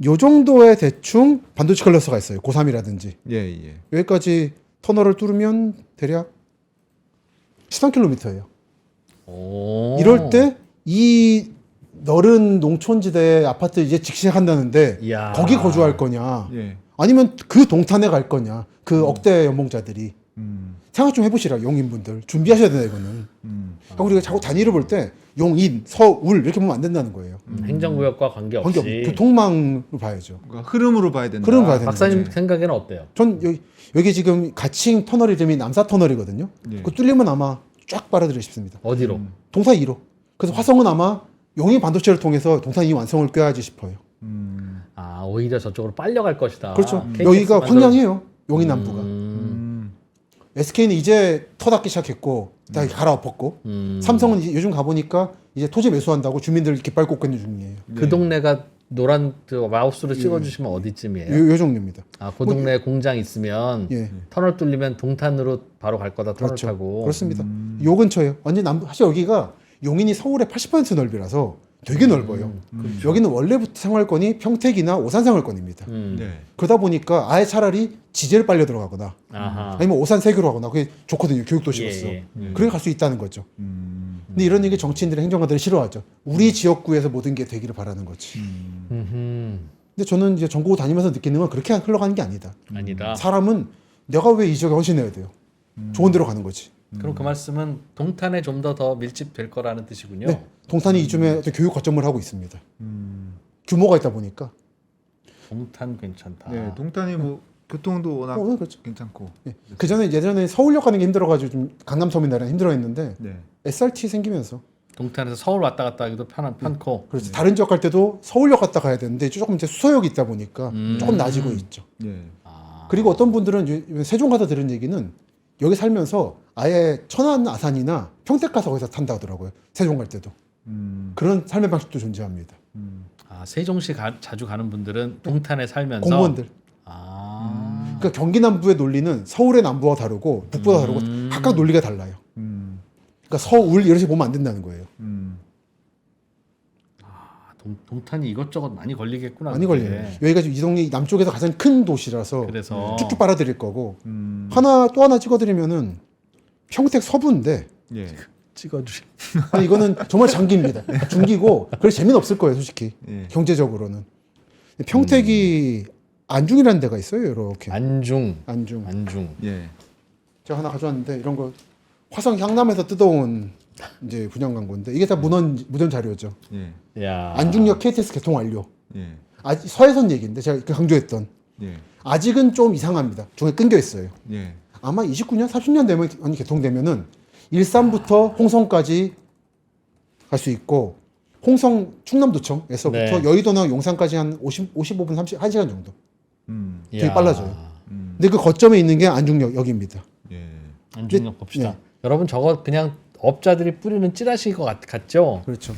요 정도의 대충 반도체 클러스가 있어요. 고3이라든지 예, 예. 여기까지 터널을 뚫으면 대략 13km예요. 오. 이럴 때 이 넓은 농촌지대 아파트 이제 직시한다는데 이야. 거기 거주할 거냐 예. 아니면 그 동탄에 갈 거냐 그 억대 연봉자들이 생각 좀 해보시라. 용인분들 준비하셔야 된다 이거는. 그러니까 우리가 자꾸 단위를 볼 때 용인, 서울 이렇게 보면 안 된다는 거예요. 행정구역과 관계없이. 교통망으로 봐야죠. 그러니까 흐름으로 봐야 된다. 흐름 봐야 된다. 박사님 네. 생각에는 어때요? 전 여기 지금 가칭 터널 이름이 남사 터널이거든요. 예. 그거 뚫리면 아마 쫙 빨아들여 싶습니다. 어디로? 동탄 2로. 그래서 화성은 아마 용인 반도체를 통해서 동탄 2 완성을 꾀야지 싶어요. 아 오히려 저쪽으로 빨려갈 것이다. 그렇죠. KTX 여기가 만들어- 황량해요. 용인 남부가. 음. SK는 이제 터 닫기 시작했고 다 갈아엎었고 삼성은 이제 요즘 가보니까 이제 토지 매수한다고 주민들 깃발 꽂고 있는 중이에요. 그 동네가 노란 그 마우스로 찍어주시면 어디쯤이에요? 요 종류입니다. 아, 그 동네 공장 있으면 예. 터널 뚫리면 동탄으로 바로 갈 거다. 터널 그렇죠. 타고. 그렇습니다. 요 근처예요. 완전 남부. 사실 여기가 용인이 서울의 80% 넓이라서 되게 넓어요. 여기는 원래부터 생활권이 평택이나 오산 생활권입니다. 네. 그러다 보니까 아예 차라리 지제를 빨려 들어가거나 아하. 아니면 오산 세교로 가거나 그게 좋거든요. 교육도시로서. 예, 그렇게 갈 수 있다는 거죠. 근데 이런 얘기 정치인들이 행정가들이 싫어하죠. 우리 지역구에서 모든 게 되기를 바라는 거지. 음흠. 근데 저는 이제 전국 다니면서 느끼는 건 그렇게 흘러가는 게 아니다. 아니다. 사람은 내가 왜 이 지역에 헌신해야 돼요? 좋은 데로 가는 거지. 그럼 그 말씀은 동탄에 좀 더 밀집될 거라는 뜻이군요. 네. 동탄이 이쯤에 어떤 교육 거점을 하고 있습니다. 규모가 있다 보니까. 동탄 괜찮다. 네, 동탄이 뭐 교통도 워낙 그렇죠. 괜찮고. 그 전에 예전에 서울역 가는 게 힘들어가지고 좀 강남서민들은 힘들어했는데 네. SRT 생기면서 동탄에서 서울 왔다 갔다 하기도 편코. 그렇죠. 다른 지역 갈 때도 서울역 갔다 가야 되는데 조금 이제 수서역이 있다 보니까 조금 나아지고 있죠. 네. 그리고 어떤 분들은 세종 가다 들은 얘기는 여기 살면서 아예 천안 아산이나 평택 가서 거기서 탄다 하더라고요. 세종 갈 때도. 그런 삶의 방식도 존재합니다. 아, 세종시 자주 가는 분들은 동탄에 살면서 공무원들. 아. 그러니까 경기 남부의 논리는 서울의 남부와 다르고 북부와 다르고 각각 논리가 달라요. 그러니까 서울 이런 식으로 보면 안 된다는 거예요. 아, 동탄이 이것저것 많이 걸리겠구나. 많이 그게. 걸려요. 여기가 지금 이 동네 남쪽에서 가장 큰 도시라서 그래서 쭉쭉 빨아들일 거고 또 하나 찍어드리면은 평택 서부인데 예. 찍어주시. 아니 이거는 정말 장기입니다. 중기고 그래서 재미는 없을 거예요, 솔직히. 예. 경제적으로는. 평택이 안중이라는 데가 있어요, 이렇게. 안중. 안중. 안중. 예. 제가 하나 가져왔는데 이런 거 화성 향남에서 뜯어온 이제 분양 광고인데 이게 다 무전 자료죠. 예. 야. 안중역 KTX 개통 완료. 예. 서해선 얘기인데 제가 강조했던 예. 아직은 좀 이상합니다. 중에 끊겨 있어요. 예. 아마 29년, 30년 되면 개통되면은 일산부터 홍성까지 갈 수 있고 홍성 충남도청에서부터 네. 여의도나 용산까지 한 55분 1시간 정도. 되게 야. 빨라져요. 근데 그 거점에 있는 게 안중역입니다. 예. 안중역 봅시다. 네. 여러분 저거 그냥 업자들이 뿌리는 찌라시인 것 같죠? 그렇죠.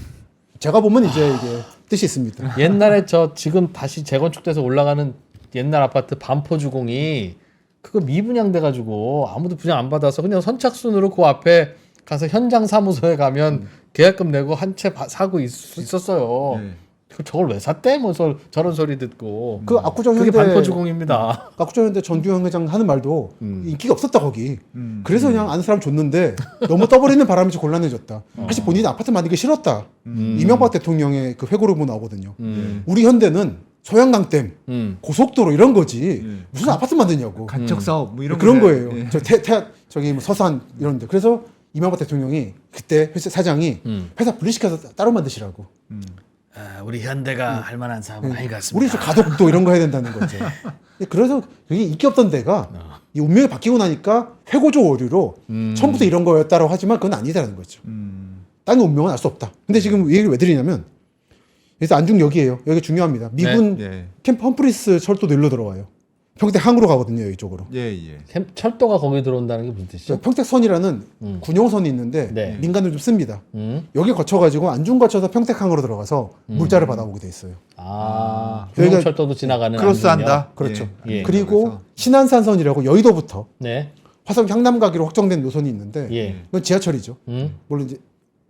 제가 보면 이제 이게 뜻이 있습니다. 옛날에 저 지금 다시 재건축돼서 올라가는 옛날 아파트 반포주공이 그거 미분양돼 가지고 아무도 분양 안 받아서 그냥 선착순으로 그 앞에 가서 현장 사무소에 가면 계약금 내고 한 채 사고 있었어요. 예. 저걸 왜 샀대? 뭐 저런 소리 듣고. 그 압구정 그게 현대 반포주공입니다. 압구정 현대 전주영 회장 하는 말도 인기가 없었다 거기. 그래서 그냥 아는 사람 줬는데 너무 떠버리는 바람이 좀 곤란해졌다. 사실 본인이 아파트 만들기 싫었다. 이명박 대통령의 그 회고록도 나오거든요. 우리 현대는 소양강댐, 고속도로 이런 거지 무슨 아파트 만드냐고. 간척 사업 뭐 이런 그런 거예요. 거예요. 예. 저기 뭐 서산 이런데. 그래서 이명박 대통령이 그때 회사 사장이 회사 분리시켜서 따로 만드시라고. 아, 우리 현대가 할 만한 사업은 많이 갔습니다. 우리 좀 가덕도 이런 거 해야 된다는 거죠. 그래서 그게 인기 없던 데가 이 운명이 바뀌고 나니까 회고조 오류로 처음부터 이런 거였다라고 하지만 그건 아니다라는 거죠. 땅의 운명은 알 수 없다. 근데 지금 이 얘기를 왜 드리냐면 그래서 안중역이에요. 여기 중요합니다. 미군 예. 캠프 험프리스 철도 일로 들어와요. 평택항으로 가거든요, 이쪽으로. 예, 예. 철도가 거기 들어온다는 게 무슨 뜻이죠? 평택선이라는 군용선이 있는데 네. 민간을 좀 씁니다. 여기 거쳐가지고 안중 거쳐서 평택항으로 들어가서 물자를 받아오게 돼 있어요. 아, 여기가 철도도 지나가는 크로스한다. 안중이요? 그렇죠. 예. 그리고 신안산선이라고 여의도부터 네. 화성 향남 가기로 확정된 노선이 있는데 예. 이건 지하철이죠. 물론 이제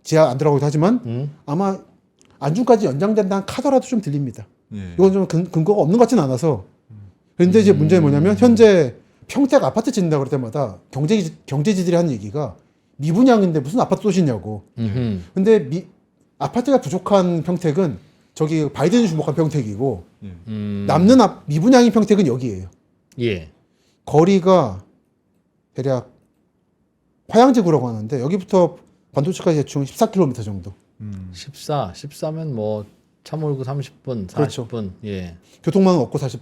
지하 안 들어가기도 하지만 아마 안중까지 연장된다는 카더라도 좀 들립니다. 예. 이건 좀 근거가 없는 것 같지는 않아서. 그런데 이제 문제는 뭐냐면 현재 평택 아파트 짓는다 그럴 때마다 경제지들이 하는 얘기가 미분양인데 무슨 아파트 또 짓냐고. 근데 아파트가 부족한 평택은 저기 바이든이 주목한 평택이고 남는 미분양인 평택은 여기예요. 예. 거리가 대략 화양지구라고 하는데 여기부터 반도체까지 대충 14km 정도. 14면 뭐 차 몰고 30분, 40분. 그렇죠. 예. 교통망은 없고 사실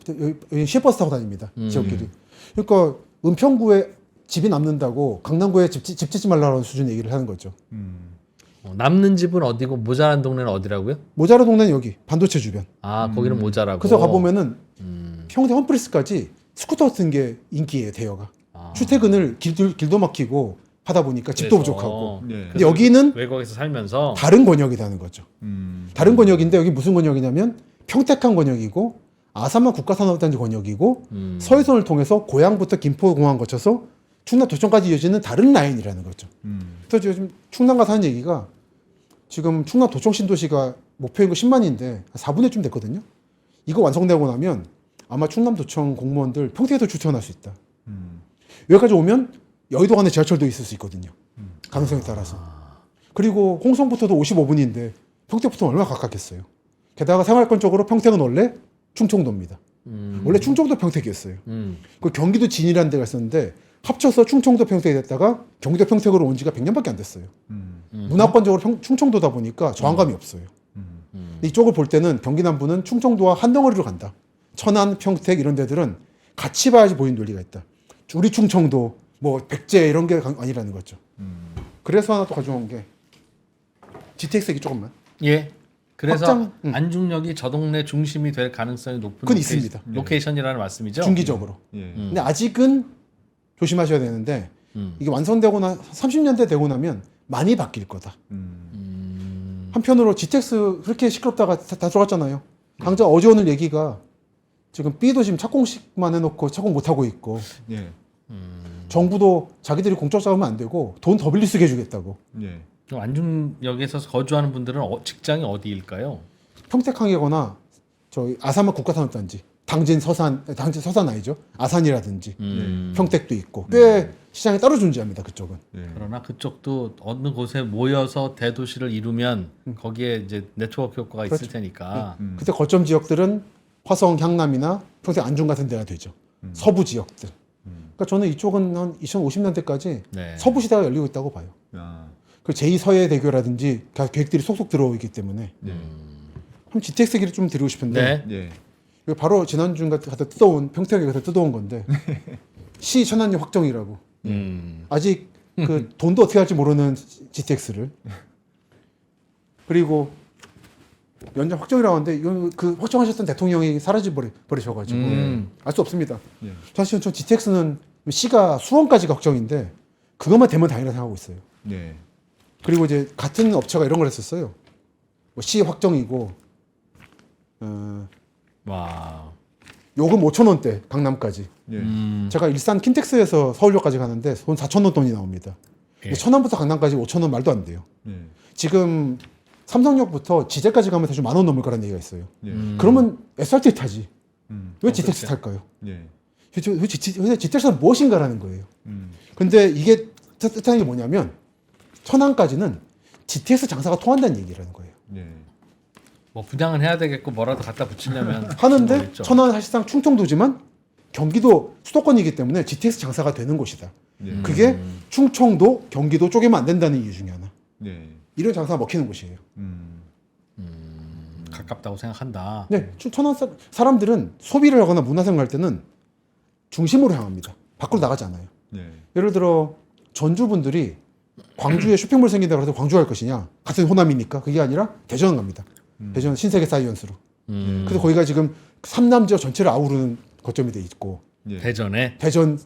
여기 시외버스 타고 다닙니다. 지역끼리. 그러니까 은평구에 집이 남는다고 강남구에 집 짓지 말라는 수준 얘기를 하는 거죠. 남는 집은 어디고 모자란 동네는 어디라고요? 모자라 동네는 여기 반도체 주변. 아, 거기는 모자라고. 그래서 가보면은 평택 험프리스까지 스쿠터 같은 게 인기예요, 대여가. 출퇴근을 길도 막히고 하다 보니까 집도 그래서, 부족하고. 예. 근데 여기는 외곽에서 살면서 다른 권역이라는 거죠. 다른 권역인데 여기 무슨 권역이냐면 평택항 권역이고 아산만 국가산업단지 권역이고 서해선을 통해서 고양부터 김포공항 거쳐서 충남 도청까지 이어지는 다른 라인이라는 거죠. 그래서 요즘 충남 가서 하는 얘기가 지금 충남 도청 신도시가 목표 인구 10만인데 4분의 1쯤 됐거든요. 이거 완성되고 나면 아마 충남 도청 공무원들 평택에도 출퇴근할 수 있다. 여기까지 오면 여의도 간에 지하철도 있을 수 있거든요. 가능성에 따라서. 그리고 홍성부터도 55분인데 평택부터 얼마나 가깝겠어요. 게다가 생활권적으로 평택은 원래 충청도입니다. 원래 충청도 평택이었어요. 그 경기도 진이라는 데가 있었는데 합쳐서 충청도 평택이 됐다가 경기도 평택으로 온 지가 100년밖에 안 됐어요. 문화권적으로 충청도다 보니까 저항감이 없어요. 근데 이쪽을 볼 때는 경기 남부는 충청도와 한 덩어리로 간다. 천안, 평택 이런 데들은 같이 봐야지 보이는 논리가 있다. 우리 충청도 뭐 백제 이런 게 아니라는 거죠. 그래서 하나 또 가져온 게 GTX 얘기 조금만. 예. 그래서 확장, 안중역이 저 동네 중심이 될 가능성이 높은 그건 있습니다. 로케이션이라는 말씀이죠. 중기적으로. 예. 근데 아직은 조심하셔야 되는데 이게 완성되거나 30년대 되고 나면 많이 바뀔 거다. 한편으로 GTX 그렇게 시끄럽다가 다 들어갔잖아요. 당장 어제 오늘 얘기가 지금 B도 지금 착공식만 해놓고 착공 못하고 있고 예. 정부도 자기들이 공적 잡으면 안 되고 돈 더 빌리 쓰게 해주겠다고. 예. 그럼 안중역에서 거주하는 분들은 직장이 어디일까요? 평택항이거나 저희 아산만 국가산업단지 당진 서산 아니죠? 아산이라든지 평택도 있고 꽤 시장이 따로 존재합니다. 그쪽은. 예. 그러나 그쪽도 어느 곳에 모여서 대도시를 이루면 거기에 이제 네트워크 효과가 있을 그렇죠. 테니까. 그때 거점 지역들은 화성, 향남이나 평택 안중 같은 데가 되죠. 서부 지역들. 그러니까 저는 이쪽은 한 2050년대까지 네. 서부 시대가 열리고 있다고 봐요. 아. 그 제2서해대교라든지 계획들이 속속 들어오기 때문에 예. 한번 GTX 얘기를 좀 드리고 싶은데 네. 예. 이거 바로 지난주 갖다 뜯어온 평택에 갖다 뜯어온 건데 시 천안역 확정이라고 아직 그 돈도 어떻게 할지 모르는 GTX를 그리고 연장 확정이라고 하는데 이건 그 확정하셨던 대통령이 사라져 버리셔가지고 알 수 없습니다. 예. 사실은 저 GTX는 시가 수원까지가 확정인데 그것만 되면 다행이라 생각하고 있어요. 예. 그리고 이제 같은 업체가 이런 걸 했었어요. 뭐 시 확정이고 와. 요금 5,000원대 강남까지. 예. 제가 일산 킨텍스에서 서울역까지 가는데 돈 4,000원 돈이 나옵니다. 예. 천안부터 강남까지 5,000원 말도 안 돼요. 예. 지금 삼성역부터 지제까지 가면 대충 10,000원 넘을 거라는 얘기가 있어요. 예. 그러면 SRT 타지. 왜 그렇죠. GTX 탈까요? 예. 근데 GTX는 무엇인가라는 거예요. 음. 근데 이게 뜻하는 게 뭐냐면 천안까지는 GTX 장사가 통한다는 얘기라는 거예요. 예. 뭐 분양은 해야 되겠고 뭐라도 갖다 붙이려면 하는데 모르겠죠. 천안은 사실상 충청도지만 경기도 수도권이기 때문에 GTX 장사가 되는 곳이다. 예. 그게 충청도, 경기도 쪼개면 안 된다는 이유 중에 하나. 예. 이런 장사가 먹히는 곳이에요. 가깝다고 생각한다. 네, 천안 사람들은 소비를 하거나 문화생활 할 때는 중심으로 향합니다. 밖으로 나가지 않아요. 예. 예를 들어 전주 분들이 광주에 쇼핑몰 생긴다고 해서 광주 갈 것이냐? 같은 호남이니까 그게 아니라 대전 갑니다. 대전 신세계 사이언스로. 그래서 거기가 지금 삼남 지역 전체를 아우르는 거점이 돼 있고 예. 대전에 대전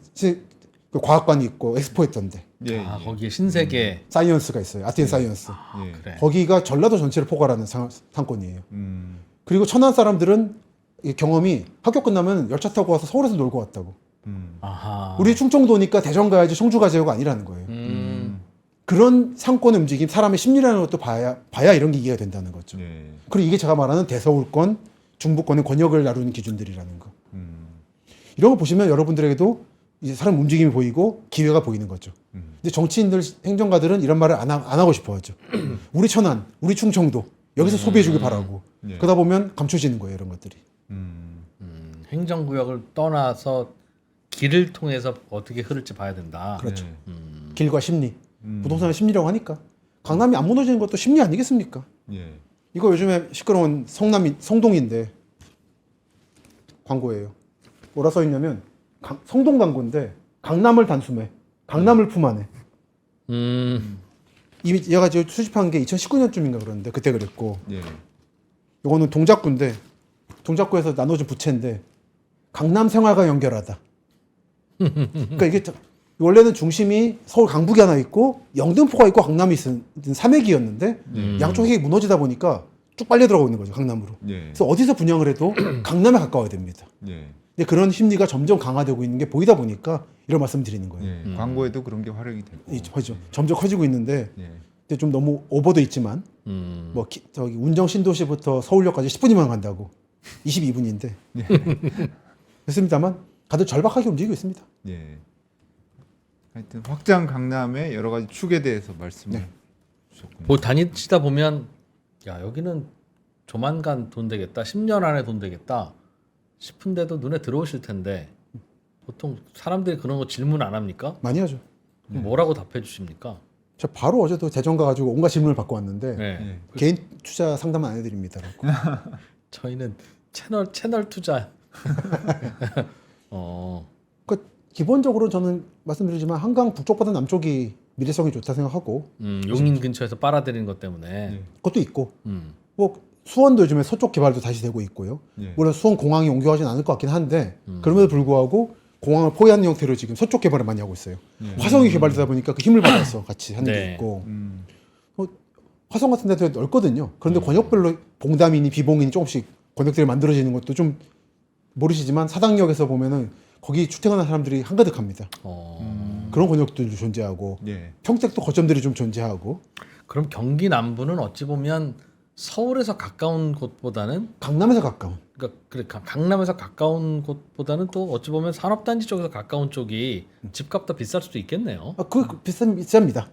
그 과학관이 있고 엑스포했던데 예. 아 거기에 신세계 사이언스가 있어요. 아트앤 사이언스. 예. 그래. 거기가 전라도 전체를 포괄하는 상권이에요. 음. 그리고 천안 사람들은 이 경험이 학교 끝나면 열차 타고 와서 서울에서 놀고 왔다고. 아하. 우리 충청도니까 대전 가야지 청주 가자요가 아니라는 거예요. 그런 상권의 움직임, 사람의 심리라는 것도 봐야 이런 게 이해가 된다는 거죠. 예. 그리고 이게 제가 말하는 대서울권, 중부권의 권역을 나누는 기준들이라는 거. 이런 거 보시면 여러분들에게도 이제 사람 움직임이 보이고 기회가 보이는 거죠. 근데 정치인들, 행정가들은 이런 말을 안 하고 싶어 하죠. 우리 천안, 우리 충청도, 여기서 소비해주길 바라고. 예. 그러다 보면 감춰지는 거예요, 이런 것들이. 행정구역을 떠나서 길을 통해서 어떻게 흐를지 봐야 된다. 그렇죠. 예. 길과 심리. 부동산의 심리라고 하니까. 강남이 안 무너지는 것도 심리 아니겠습니까? 예. 이거 요즘에 시끄러운 성동인데 광고예요. 뭐라 써 있냐면 성동 광고인데 강남을 단숨에 강남을 품 안에. 이미 얘가 지금 수집한 게 2019년쯤인가 그러는데 그때 그랬고 예. 요거는 동작구인데 동작구에서 나눠진 부채인데 강남 생활과 연결하다. 그러니까 이게 원래는 중심이 서울 강북이 하나 있고 영등포가 있고 강남이 있는 삼획이었는데 양쪽 핵이 무너지다 보니까 쭉 빨려 들어가고 있는 거죠, 강남으로. 예. 그래서 어디서 분양을 해도 강남에 가까워야 됩니다. 예. 근데 그런 심리가 점점 강화되고 있는 게 보이다 보니까 이런 말씀 드리는 거예요. 예. 광고에도 그런 게 활용이 되고. 그죠. 점점 커지고 있는데 예. 근데 좀 너무 오버도 있지만 뭐 저기 운정 신도시부터 서울역까지 10분이면 간다고 22분인데 그렇습니다만 다들 절박하게 움직이고 있습니다. 예. 하여튼 확장 강남의 여러 가지 축에 대해서 말씀을 네. 주셨군요. 뭐 다니시다 보면 야 여기는 조만간 돈 되겠다, 10년 안에 돈 되겠다 싶은데도 눈에 들어오실 텐데 보통 사람들이 그런 거 질문 안 합니까? 많이 하죠. 뭐라고 답해 주십니까? 저 바로 어제도 대전 가가지고 온갖 질문을 받고 왔는데 네. 예. 개인 투자 상담 안 해드립니다. 저희는 채널 투자. 그 기본적으로 저는 말씀드리지만 한강 북쪽보다 남쪽이 미래성이 좋다 생각하고 용인 근처에서 빨아들이는 것 때문에. 그것도 있고 뭐 수원도 요즘에 서쪽 개발도 다시 되고 있고요. 예. 물론 수원 공항이 옮겨가진 않을 것 같긴 한데 그럼에도 불구하고 공항을 포위하는 형태로 지금 서쪽 개발을 많이 하고 있어요. 화성이 개발되다 보니까 그 힘을 받아서 같이 하는 게 네. 있고 화성 같은 데도 넓거든요. 그런데 권역별로 봉담이니 비봉이니 조금씩 권역들이 만들어지는 것도 좀 모르시지만 사당역에서 보면은 거기 출퇴근하는 사람들이 한가득합니다. 그런 권역들도 존재하고 예. 평택도 거점들이 좀 존재하고 그럼 경기 남부는 어찌 보면 서울에서 가까운 곳보다는 강남에서 가까운 그러니까 강남에서 가까운 곳보다는 또 어찌 보면 산업단지 쪽에서 가까운 쪽이 집값 더 비쌀 수도 있겠네요. 그 비쌉니다.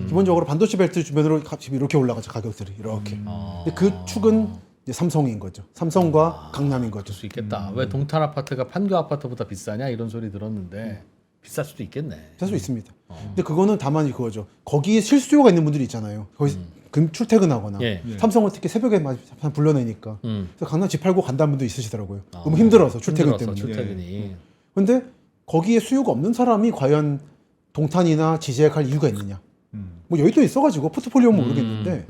기본적으로 반도체 벨트 주변으로 값이 이렇게 올라가죠. 가격들이 이렇게. 근데 그 축은 이제 삼성인 거죠. 삼성과 강남인 거죠. 그럴 수 있겠다. 왜 동탄 아파트가 판교 아파트보다 비싸냐 이런 소리 들었는데 비쌀 수도 있겠네. 할 수 있습니다. 근데 그거는 다만 그거죠. 거기에 실수요가 있는 분들이 있잖아요. 거기 출퇴근하거나 예. 삼성은 특히 새벽에 불러내니까. 그래서 강남 집 팔고 간다는 분도 있으시더라고요. 너무 힘들어서 출퇴근 힘들어서 때문에. 출퇴근이. 근데 거기에 수요가 없는 사람이 과연 동탄이나 지제할 이유가 있느냐? 뭐 여의도 있어가지고 포트폴리오는 모르겠는데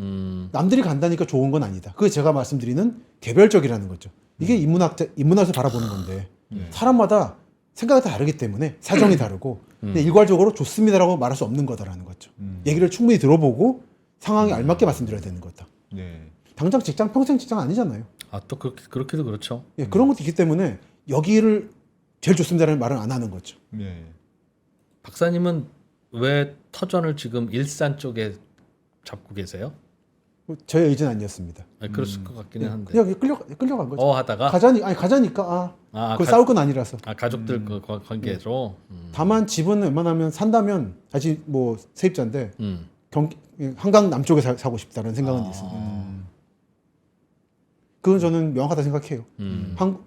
남들이 간다니까 좋은 건 아니다. 그게 제가 말씀드리는 개별적이라는 거죠. 이게 인문학에서 바라보는 건데 사람마다 생각이 다 다르기 때문에 사정이 다르고 근데 일괄적으로 좋습니다라고 말할 수 없는 거다라는 거죠. 얘기를 충분히 들어보고 상황에 알맞게 말씀드려야 되는 거다. 예. 당장 직장 평생 직장 아니잖아요. 아 또 그렇게도 그렇죠. 예, 그런 것도 있기 때문에 여기를 제일 좋습니다라는 말은 안 하는 거죠. 예. 박사님은 왜 터전을 지금 일산 쪽에 잡고 계세요? 뭐 저의 의지는 아니었습니다. 아니, 그랬을 것 같기는 한데. 그냥 끌려간 거죠. 하다가 가자니까 그걸 싸울 건 아니라서. 가족들 그 관계로. 다만 집은 웬만하면 산다면 아직 뭐 세입자인데 음. 한강 남쪽에 사고 싶다는 생각은 있습니다. 그건 저는 명확하다 생각해요.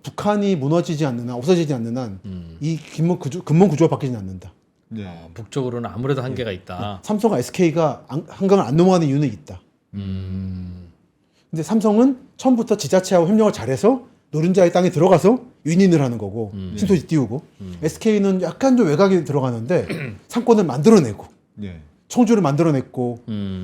북한이 무너지지 않는 한, 없어지지 않는 한 이 근본 구조가 바뀌지 않는다. 예. 북쪽으로는 아무래도 한계가 있다. 삼성과 SK가 한강을 안 넘어가는 이유는 있다. 근데 삼성은 처음부터 지자체하고 협력을 잘해서 노른자의 땅에 들어가서 윈윈을 하는 거고 신토지 띄우고 SK는 약간 좀 외곽에 들어가는데 상권을 만들어내고 예. 청주를 만들어냈고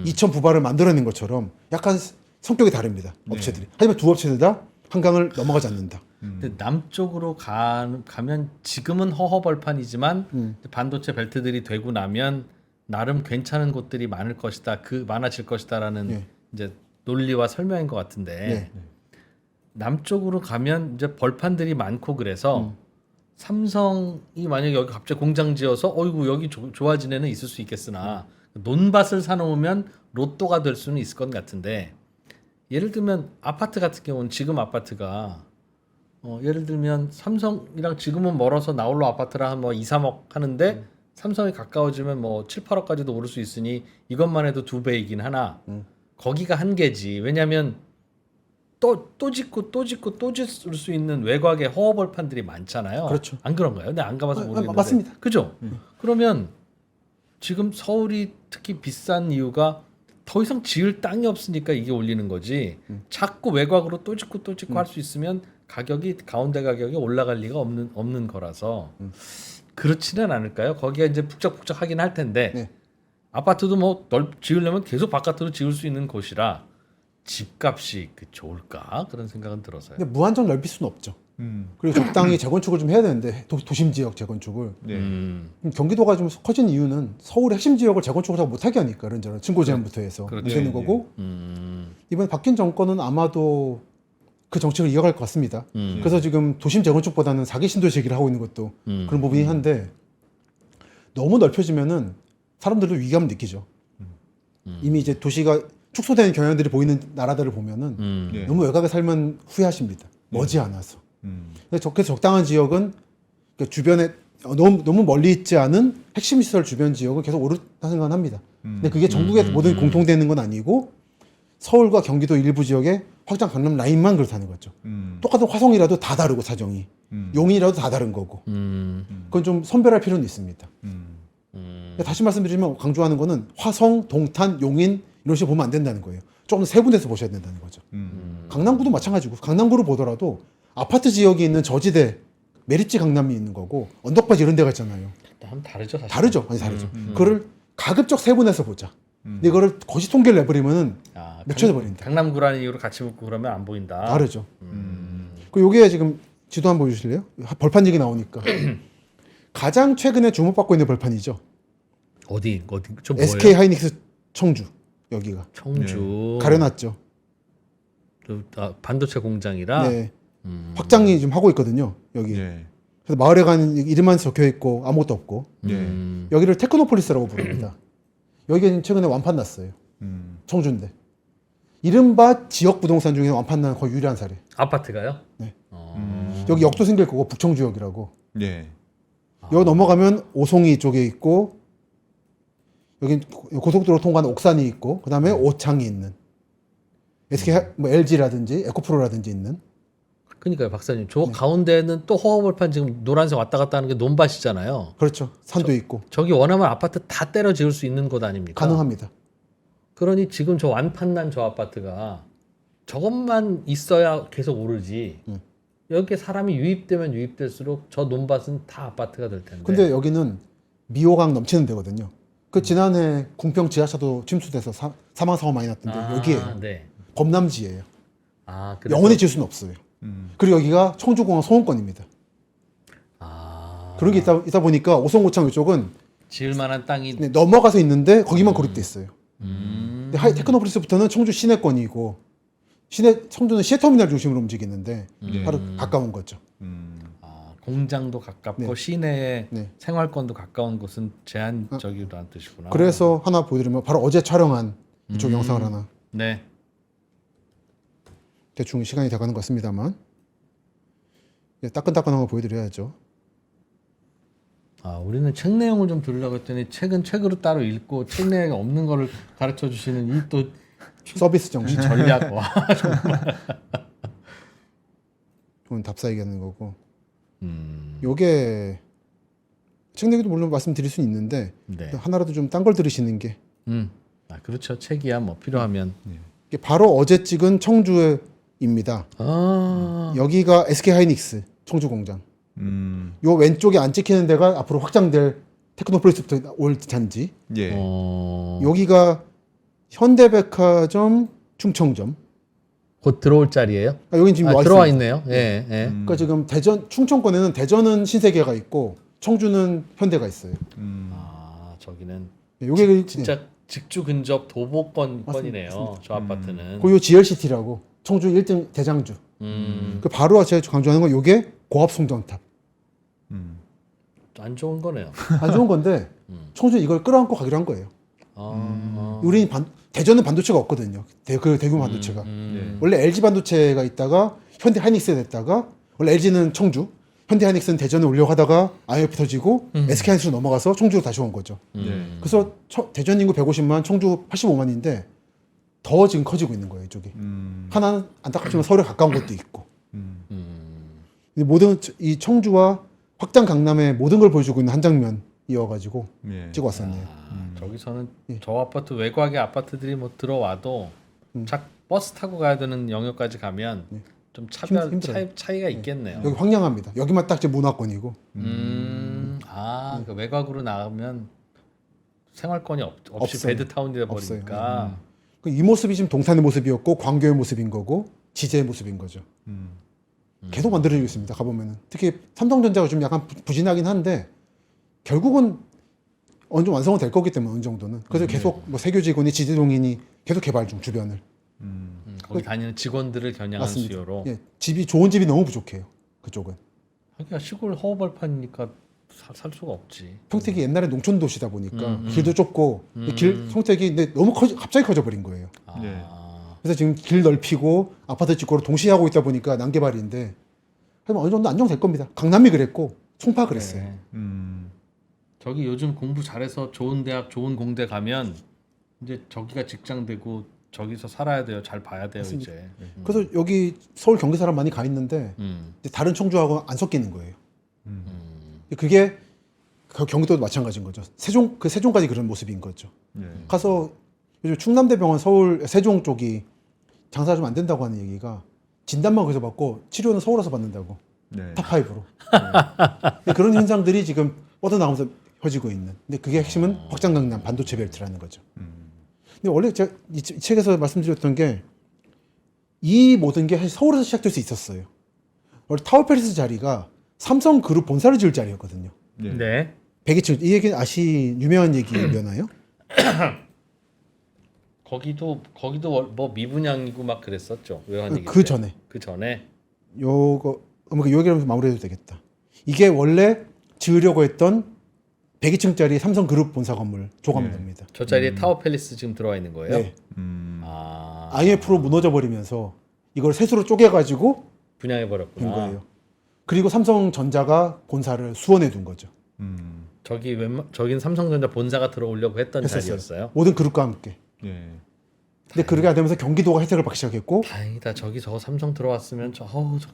이천 부발을 만들어낸 것처럼 약간 성격이 다릅니다. 네. 업체들이. 하지만 두 업체들 다 한강을 넘어가지 않는다. 근데 남쪽으로 가면 지금은 허허벌판이지만 반도체 벨트들이 되고 나면 나름 괜찮은 곳들이 많을 것이다. 많아질 것이다라는 예. 이제 논리와 설명인 것 같은데 예. 남쪽으로 가면 이제 벌판들이 많고 그래서 삼성이 만약에 여기 갑자기 공장 지어서 어이구 여기 좋아진 애는 있을 수 있겠으나 논밭을 사놓으면 로또가 될 수는 있을 것 같은데 예를 들면 아파트 같은 경우는 지금 아파트가 예를 들면 삼성이랑 지금은 멀어서 나홀로 아파트랑 한 뭐 2, 3억 하는데 삼성이 가까워지면 뭐 7, 8억까지도 오를 수 있으니 이것만 해도 2배이긴 하나 거기가 한계지. 왜냐하면 또 짓고 또 짓고 또 짓을 수 있는 외곽에 허허벌판들이 많잖아요. 그렇죠. 안 그런가요? 근데 안 가봐서 모르겠는데. 맞습니다. 그죠? 그러면 지금 서울이 특히 비싼 이유가 더 이상 지을 땅이 없으니까 이게 올리는 거지. 자꾸 외곽으로 또 짓고 또 짓고 할 수 있으면 가격이 가운데 가격이 올라갈 리가 없는 거라서 그렇지는 않을까요? 거기가 이제 북적북적하긴 할 텐데 네. 아파트도 뭐 지으려면 계속 바깥으로 지을 수 있는 곳이라 집값이 좋을까 그런 생각은 들어서요. 근데 무한정 넓힐 수는 없죠. 그리고 적당히 재건축을 좀 해야 되는데 도심 지역 재건축을 네. 경기도가 좀 커진 이유는 서울의 핵심 지역을 재건축을 잘 못하게 하니까 이런저런 층고 제한부터 해서 그렇죠. 되는 네, 거고 이번에 바뀐 정권은 아마도 그 정책을 이어갈 것 같습니다. 그래서 지금 도심 재건축보다는 4기 신도시 얘기를 하고 있는 것도 그런 부분이 한데 너무 넓혀지면은 사람들도 위기감을 느끼죠. 이미 이제 도시가 축소되는 경향들이 보이는 나라들을 보면은 네. 너무 외곽에 살면 후회하십니다. 머지않아서. 그래서 적당한 지역은 그 주변에 너무 멀리 있지 않은 핵심 시설 주변 지역을 계속 오르다 생각은 합니다. 근데 그게 전국에 모든 공통되는 건 아니고 서울과 경기도 일부 지역에 확장 강남 라인만 그렇다는 거죠. 똑같은 화성이라도 다 다르고 사정이 용인이라도 다 다른 거고 그건 좀 선별할 필요는 있습니다. 다시 말씀드리면 강조하는 거는 화성, 동탄, 용인 이런 식으로 보면 안 된다는 거예요. 조금 더 세분해서 보셔야 된다는 거죠. 강남구도 마찬가지고 강남구를 보더라도 아파트 지역이 있는 저지대 메리츠 강남이 있는 거고 언덕바지 이런 데가 있잖아요. 좀 다르죠, 사실. 다르죠. 아니 다르죠. 그거를 가급적 세분해서 보자. 근데 이거를 거시 통계를 내버리면 묻혀져 버린다. 강남구라는 이유로 같이 묶고 그러면 안 보인다. 다르죠. 그 요게 지금 지도 한번 보여주실래요? 벌판 얘기 나오니까 가장 최근에 주목받고 있는 벌판이죠. 어디 좀 뭐예요? SK 하이닉스 청주 여기가 청주 가려놨죠. 반도체 공장이라. 네. 확장이 지금 하고 있거든요. 여기. 네. 그래서 마을에 가는 이름만 적혀 있고 아무것도 없고 네. 여기를 테크노폴리스라고 부릅니다. 여기가 최근에 완판 났어요. 청주인데 이른바 지역 부동산 중에 완판 난 거의 유일한 사례. 아파트가요? 네. 여기 역도 생길 거고 북청주역이라고. 네. 여기 넘어가면 오송이 쪽에 있고 여기 고속도로 통과하는 옥산이 있고 그다음에 오창이 있는 SK 뭐 LG라든지 에코프로라든지 있는. 그러니까요, 박사님. 저 가운데는 또 허허벌판 지금 노란색 왔다 갔다 하는 게 논밭이잖아요. 그렇죠. 산도 있고 저기 원하면 아파트 다 때려 지을 수 있는 곳 아닙니까? 가능합니다. 그러니 지금 저 완판난 저 아파트가 저것만 있어야 계속 오르지. 여기에 사람이 유입되면 유입될수록 저 논밭은 다 아파트가 될 텐데. 근데 여기는 미호강 넘치는 데거든요. 그 지난해 궁평 지하차도 침수돼서 사망 사고 많이 났던데 여기에요. 네. 범람지예요. 그래서- 영원히 지을 수는 없어요. 그리고 여기가 청주공항 소원권입니다. 그런 게 있다 보니까 오송고창 이쪽은 지을 만한 땅이 넘어가서 있는데 거기만 고립돼 있어요. 근데 테크노폴리스부터는 청주 시내권이고 청주는 시내터미널 중심으로 움직이는데 바로 가까운 거죠. 공장도 가깝고 네. 시내에 네. 생활권도 가까운 곳은 제한적이라는 뜻이구나. 그래서 하나 보여드리면 바로 어제 촬영한 이쪽 영상을 하나 네. 대충 시간이 돼가는 것 같습니다만 따끈따끈한 거 보여드려야죠. 우리는 책 내용을 좀 들으려고 했더니 책은 책으로 따로 읽고 책 내용에 없는 거를 가르쳐 주시는 이 또 서비스 정신. 전략. 와. 그건 답사 얘기하는 거고. 요게 책 내기도 물론 말씀드릴 수는 있는데 네. 하나라도 좀 딴 걸 들으시는 게 그렇죠. 책이야 뭐 필요하면. 이게 바로 어제 찍은 청주입니다. 여기가 SK 하이닉스 청주 공장. 요 왼쪽에 안 찍히는 데가 앞으로 확장될 테크노폴리스부터 올 잔지. 예. 여기가 현대백화점 충청점. 곧 들어올 자리예요? 여긴 지금 와 들어와 있습니다. 있네요. 예, 예. 그러니까 지금 대전 충청권에는 대전은 신세계가 있고 청주는 현대가 있어요. 아, 저기는 요게 진짜 직주 근접 도보권이네요. 저 아파트는. 고요 GLCT라고 청주 1등 대장주. 그 바로 제가 강조하는 건 요게 고압 송전탑. 안 좋은 거네요. 안 좋은 건데 청주 이걸 끌어안고 가기로 한 거예요. 우리 대전은 반도체가 없거든요. 그 대규모 반도체가. 원래 LG 반도체가 있다가 현대 하이닉스에 됐다가 원래 LG는 청주, 현대 하이닉스는 대전에 오려고 하다가 IMF 터지고 SK 하이닉스로 넘어가서 청주로 다시 온 거죠. 그래서 대전 인구 150만, 청주 85만인데 더 지금 커지고 있는 거예요, 이쪽이. 하나는 안타깝지만 서울에 가까운 것도 있고. 근데 모든 이 청주와 확장 강남의 모든 걸 보여주고 있는 한 장면이어가지고 찍어 왔었네요. 저기서는 저 아파트 외곽의 아파트들이 뭐 들어와도 버스 타고 가야 되는 영역까지 가면 좀 힘들어요. 차이가 있겠네요. 여기 황량합니다. 여기만 딱 지금 문화권이고. 그 외곽으로 나가면 생활권이 없이 없어요. 베드타운이 돼 없어요. 버리니까. 이 모습이 지금 동탄의 모습이었고 광교의 모습인 거고 지제의 모습인 거죠. 계속 만들어지고 있습니다. 가보면은 특히 삼성전자가 좀 약간 부진하긴 한데 결국은 어느 정도 완성은 될 거기 때문에 어느 정도는 그래서 계속 뭐 세교 직원이 지지동인이 계속 개발 중 주변을. 거기 다니는 직원들을 겨냥한 맞습니다. 수요로. 예, 집이 좋은 집이 너무 부족해요. 그쪽은. 하기야 시골 허허벌판이니까 살 수가 없지. 평택이 옛날에 농촌 도시다 보니까 길도 좁고 평택이 근데 너무 갑자기 커져 버린 거예요. 그래서 지금 길 넓히고 아파트 짓고를 동시에 하고 있다 보니까 난개발인데 어느 정도 안정될 겁니다. 강남이 그랬고 송파 그랬어요. 네. 저기 요즘 공부 잘해서 좋은 대학, 좋은 공대 가면 이제 저기가 직장 되고 저기서 살아야 돼요. 잘 봐야 돼요, 맞습니다. 이제. 그래서 여기 서울 경기 사람 많이 가 있는데 이제 다른 청주하고 안 섞이는 거예요. 그게 경기도도 마찬가지인 거죠. 세종까지 그런 모습인 거죠. 가서 요즘 충남대병원 서울 세종 쪽이 장사가 좀 안 된다고 하는 얘기가 진단만 거기서 받고 치료는 서울 와서 받는다고. 탑5로. 그런 현상들이 지금 뻗어나가면서 펴지고 있는. 근데 그게 핵심은 확장 강남 반도체 벨트라는 거죠. 근데 원래 제가 이 책에서 말씀드렸던 게 이 모든 게 사실 서울에서 시작될 수 있었어요. 원래 타워팰리스 자리가 삼성그룹 본사를 지을 자리였거든요. 네. 102층. 이 얘기는 유명한 얘기였나요? 거기도 뭐 미분양이고 막 그랬었죠. 외환위기 그 때. 전에. 그 전에. 요거 그 얘기를 마무리해도 되겠다. 이게 원래 지으려고 했던 102층짜리 삼성그룹 본사 건물 조감됩니다. 저 자리에 타워 팰리스 지금 들어와 있는 거예요? 네. 아. IMF로 무너져 버리면서 이걸 셋으로 쪼개가지고 분양해 된 버렸구나. 거예요. 그리고 삼성전자가 본사를 수원에 둔 거죠. 저긴 삼성전자 본사가 들어오려고 했던 했었어요. 자리였어요. 모든 그룹과 함께. 근데 그렇게 되면서 경기도가 혜택을 받기 시작했고 다행이다. 저기 저 삼성 들어왔으면 저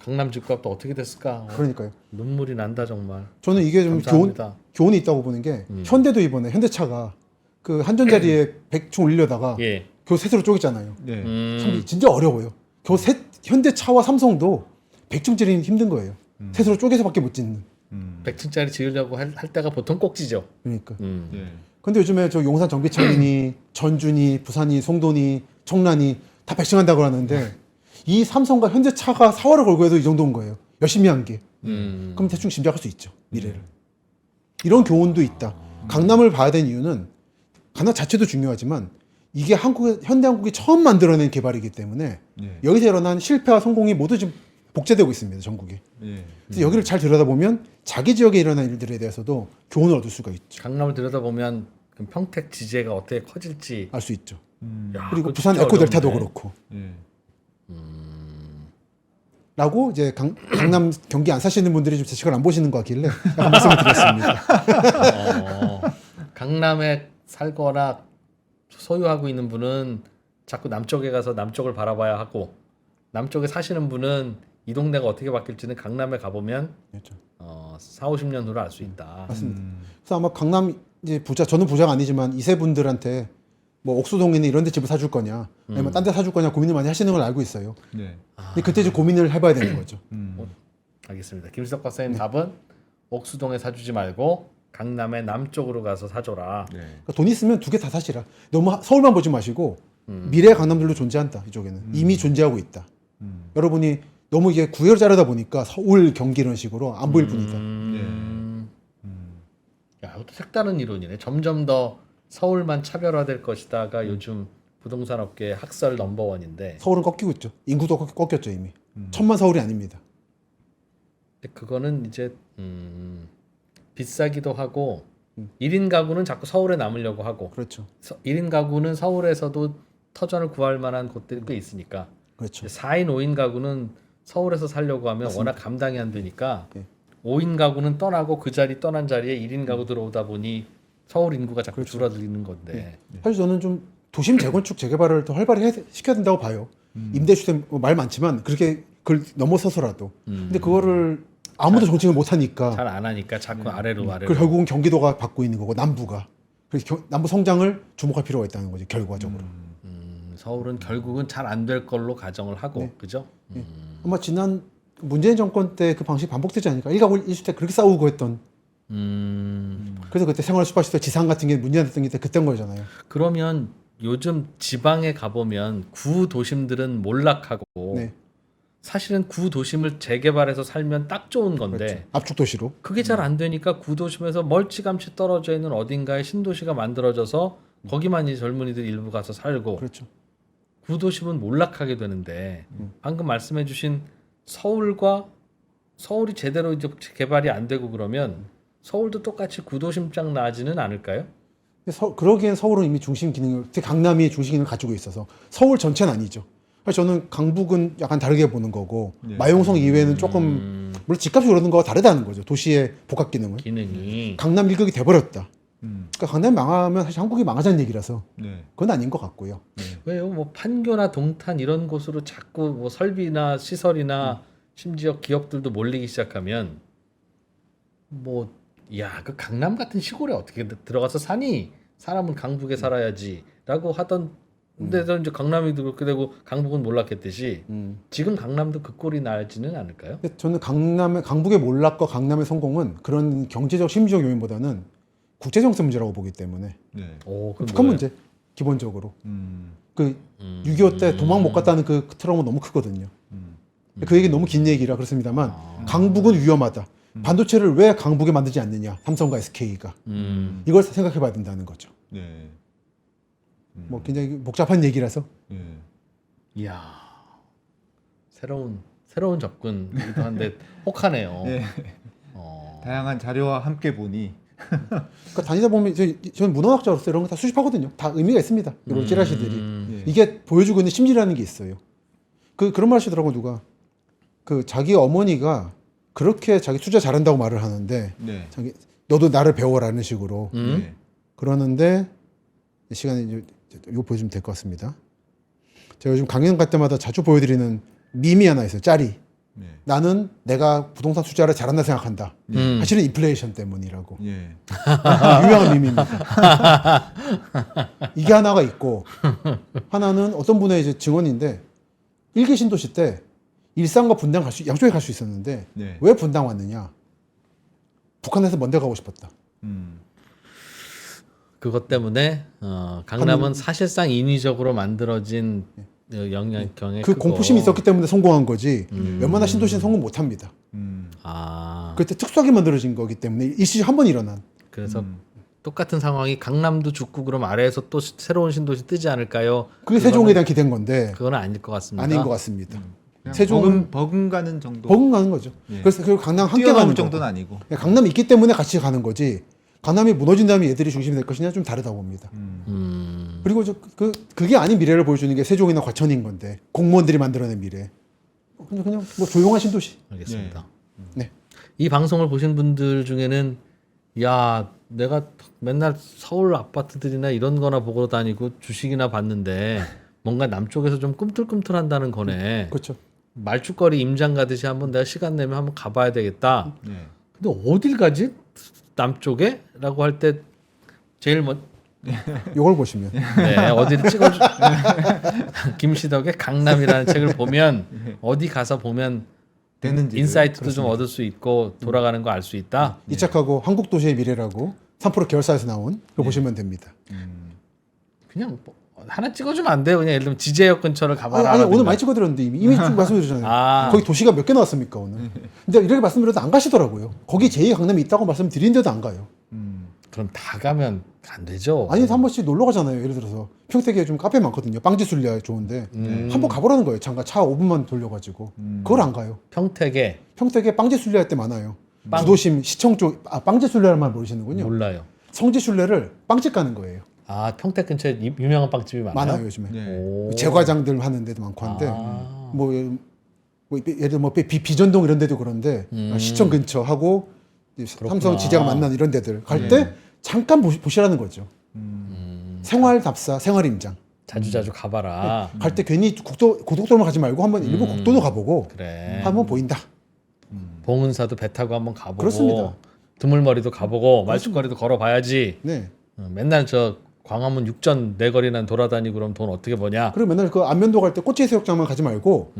강남 집값도 어떻게 됐을까? 그러니까요. 눈물이 난다 정말. 저는 이게 좀 감사합니다. 교훈이 있다고 보는 게 현대도 이번에 현대차가 그 한전 자리에 100층 올리려다가 예. 겨우 셋으로 쪼갰잖아요. 네. 참 진짜 어려워요. 겨우 현대차와 삼성도 100층짜리는 힘든 거예요. 셋으로 쪼개서밖에 못 짓는. 100층짜리 지으려고 할 때가 보통 꼭지죠. 그러니까. 네. 근데 요즘에 저 용산 정비창이니 전주니 부산이 송도니 청란이 다 100층 한다고 하는데 이 삼성과 현대차가 사활을 걸고 해도 이 정도인 거예요. 열심히 한 게. 그럼 대충 짐작할 수 있죠. 미래를. 이런 교훈도 있다. 강남을 봐야 되는 이유는 강남 자체도 중요하지만 이게 현대한국이 처음 만들어낸 개발이기 때문에 여기서 일어난 실패와 성공이 모두 지금 복제되고 있습니다. 전국에. 그래서 여기를 잘 들여다보면 자기 지역에 일어난 일들에 대해서도 교훈을 얻을 수가 있죠. 강남을 들여다보면 그럼 평택 지제가 어떻게 커질지 알 수 있죠. 야, 그리고 그거 부산 진짜 에코델타도 어렵네. 그렇고. 라고 이제 강남 경기 안 사시는 분들이 좀 제 책을 안 보시는 것 같길래 약간 말씀을 드렸습니다. 강남에 살거나 소유하고 있는 분은 자꾸 남쪽에 가서 남쪽을 바라봐야 하고 남쪽에 사시는 분은 이 동네가 어떻게 바뀔지는 강남에 가보면 그렇죠. 4, 50년 후를 알 수 있다. 맞습니다. 그래서 아마 강남 이제 저는 부자가 아니지만 이세 분들한테 뭐 옥수동에는 이런 데 집을 사줄 거냐 아니면 딴 데 사줄 거냐 고민을 많이 하시는 걸 알고 있어요. 근데 그때 이제 고민을 해봐야 되는 거죠. 알겠습니다. 김수석 박사님 답은 옥수동에 사주지 말고 강남의 남쪽으로 가서 사줘라. 그러니까 돈 있으면 두 개 다 사시라. 너무 서울만 보지 마시고 미래 강남들도 존재한다. 이쪽에는 이미 존재하고 있다. 여러분이 너무 이게 구애로 자르다 보니까 서울, 경기 이런 식으로 안 보일 뿐이다. 야, 이것도 색다른 이론이네. 점점 더 서울만 차별화될 것이다가 요즘 부동산 업계 학설 넘버원인데 서울은 꺾이고 있죠. 인구도 꺾였죠 이미. 천만 서울이 아닙니다. 근데 그거는 이제 비싸기도 하고 1인 가구는 자꾸 서울에 남으려고 하고 그렇죠. 1인 가구는 서울에서도 터전을 구할 만한 곳들이 꽤 있으니까 그렇죠. 4인 5인 가구는 서울에서 살려고 하면 워낙 감당이 안 되니까 예. 5인 가구는 떠나고 그 자리 떠난 자리에 1인 가구 들어오다 보니 서울 인구가 자꾸 그렇죠. 줄어들는 건데 사실 저는 좀 도심 재건축 재개발을 더 활발히 시켜야 된다고 봐요. 임대주택 말 많지만 그렇게 그걸 넘어서서라도. 근데 그거를 아무도 정책을 못 하니까 잘 안 하니까 자꾸 아래로 그 결국은 경기도가 받고 있는 거고 남부가. 그래서 남부 성장을 주목할 필요가 있다는 거죠 결과적으로. 서울은 결국은 잘 안 될 걸로 가정을 하고 네. 그죠? 아마 지난 문재인 정권 때 그 방식이 반복되지 않을까. 1가구 1주택 그렇게 싸우고 했던. 그래서 그때 생활 수박시설 지상 같은 게 문제가 됐던 게 그때인 거잖아요. 그러면 요즘 지방에 가보면 구 도심들은 몰락하고 네. 사실은 구 도심을 재개발해서 살면 딱 좋은 건데 그렇죠. 압축 도시로. 그게 잘 안 되니까 구 도심에서 멀찌감치 떨어져 있는 어딘가에 신도시가 만들어져서 거기만 이 젊은이들 일부 가서 살고 그렇죠. 구 도심은 몰락하게 되는데 방금 말씀해주신 서울이 제대로 이제 개발이 안 되고 그러면 서울도 똑같이 구 도심장 나지는 않을까요? 그러기엔 서울은 이미 중심 기능을, 특히 강남이 중심 기능을 가지고 있어서 서울 전체는 아니죠. 사실 저는 강북은 약간 다르게 보는 거고 마용성 이외에는 조금 물론 집값이 오르는 거와 다르다는 거죠. 도시의 복합 기능은. 기능이 강남 일극이 돼버렸다. 그러니까 강남이 망하면 사실 한국이 망하자는 얘기라서 그건 아닌 것 같고요. 왜요? 뭐 판교나 동탄 이런 곳으로 자꾸 뭐 설비나 시설이나 심지어 기업들도 몰리기 시작하면 뭐 야, 그 강남 같은 시골에 어떻게 들어가서 사니? 사람은 강북에 살아야지라고 하던 근데도 이제 강남이 그렇게 되고 강북은 몰락했듯이 지금 강남도 그 꼴이 나지는 않을까요? 근데 저는 강북의 몰락과 강남의 성공은 그런 경제적 심리적 요인보다는 국제정세 문제라고 보기 때문에 오, 그건 북한 뭐예요? 문제 기본적으로 그 6.25 때 도망 못 갔다는 그 트라우마 너무 크거든요. 그 얘기 너무 긴 얘기라 그렇습니다만 강북은 위험하다. 반도체를 왜 강북에 만들지 않느냐? 삼성과 SK가 이걸 생각해봐야 된다는 거죠. 뭐 굉장히 복잡한 얘기라서 이야, 새로운 접근이기도 한데 혹하네요. 다양한 자료와 함께 보니 그러니까 다니다 보면 저는 문헌학자로서 이런 거 다 수집하거든요. 다 의미가 있습니다. 이런 찌라시들이 이게 보여주고 있는 심리라는 게 있어요. 그런 말 하시더라고 누가 그 자기 어머니가 그렇게 자기 투자 잘한다고 말을 하는데 자기 너도 나를 배워라는 식으로 그러는데 시간이 이제 이거 보여주면 될 것 같습니다. 제가 요즘 강연 갈 때마다 자주 보여드리는 밈이 하나 있어요. 짤이. 나는 내가 부동산 투자를 잘한다 생각한다. 사실은 인플레이션 때문이라고. 유명한 밈입니다. 이게 하나가 있고 하나는 어떤 분의 이제 증언인데 일기 신도시 때 일산과 분당 양쪽에 갈 수 있었는데 왜 분당 왔느냐? 북한에서 먼데 가고 싶었다. 그것 때문에 강남은 사실상 인위적으로 만들어진 영향경에 그 공포심이 있었기 때문에 성공한 거지. 웬만한 신도시는 성공 못합니다. 아, 그때 특수하게 만들어진 거기 때문에 일시적 한 번 일어난. 그래서 똑같은 상황이 강남도 죽고 그럼 아래에서 또 새로운 신도시 뜨지 않을까요? 그게 세종에 대한 기대인 건데 그건 아닐 것 같습니다. 아닌 것 같습니다. 그냥 세종은 버금가는 정도. 버금가는 거죠. 그래서 그 강남 함께 뛰어넘을 가는 정도는 거고. 아니고. 강남이 있기 때문에 같이 가는 거지. 강남이 무너진 다음에 얘들이 중심이 될 것이냐 좀 다르다고 봅니다. 그리고 그게 아닌 미래를 보여주는 게 세종이나 과천인 건데 공무원들이 만들어낸 미래. 그냥 뭐 조용한 신도시. 알겠습니다. 네. 이 방송을 보신 분들 중에는 야, 내가 맨날 서울 아파트들이나 이런 거나 보고 다니고 주식이나 봤는데 뭔가 남쪽에서 좀 꿈틀꿈틀한다는 거네. 그렇죠. 말죽거리 임장 가듯이 한번 내가 시간 내면 한번 가봐야 되겠다. 근데 어딜 가지? 남쪽에? 라고 할 때 제일 이걸 보시면 어디를 찍어주 김시덕의 강남이라는 책을 보면 어디 가서 보면 되는지 인사이트도 좀 얻을 수 있고 돌아가는 거 알 수 있다. 이 책하고 한국 도시의 미래라고 3% 계열사에서 나온 거 보시면 됩니다. 그냥 하나 찍어주면 안 돼요? 그냥 예를 들면 지제역 근처를 가봐라. 아니 오늘 많이 찍어드렸는데 이미 좀 말씀해주잖아요. 아. 거기 도시가 몇 개 나왔습니까 오늘? 근데 이렇게 말씀드려도 안 가시더라고요. 거기 제2의 강남이 있다고 말씀드린데도 안 가요. 그럼 다 가면 안 되죠. 아니 한 번씩 놀러 가잖아요. 예를 들어서 평택에 좀 카페 많거든요. 빵지술리아 좋은데 한번 가보라는 거예요. 잠깐 차 5분만 돌려가지고 그걸 안 가요. 평택에 평택에 빵지술리아 때 많아요. 구도심 시청 쪽 빵지술리아를 말 모르시는군요. 몰라요. 성지술래를 빵집 가는 거예요. 아 평택 근처에 유명한 빵집이 많아요? 많아요 요즘에. 네. 오. 제과장들 하는 데도 많고 한데 아. 뭐 예를 들어 뭐 비전동 이런 데도 그런데 시청 근처 하고 삼성 지제가 만나는 이런 데들 갈 때 잠깐 보시라는 거죠. 생활 답사, 생활 임장. 자주 가봐라. 갈 때 괜히 고속도로만 가지 말고 한번 일부 국도도 가보고 그래. 한번 보인다. 봉은사도 배 타고 한번 가보고. 그렇습니다. 드물머리도 가보고 말죽거리도 걸어봐야지. 네. 맨날 저 광화문 육전 내거리난 돌아다니고 그럼 돈 어떻게 버냐? 그리고 맨날 그 안면도 갈 때 꽃제수욕장만 가지 말고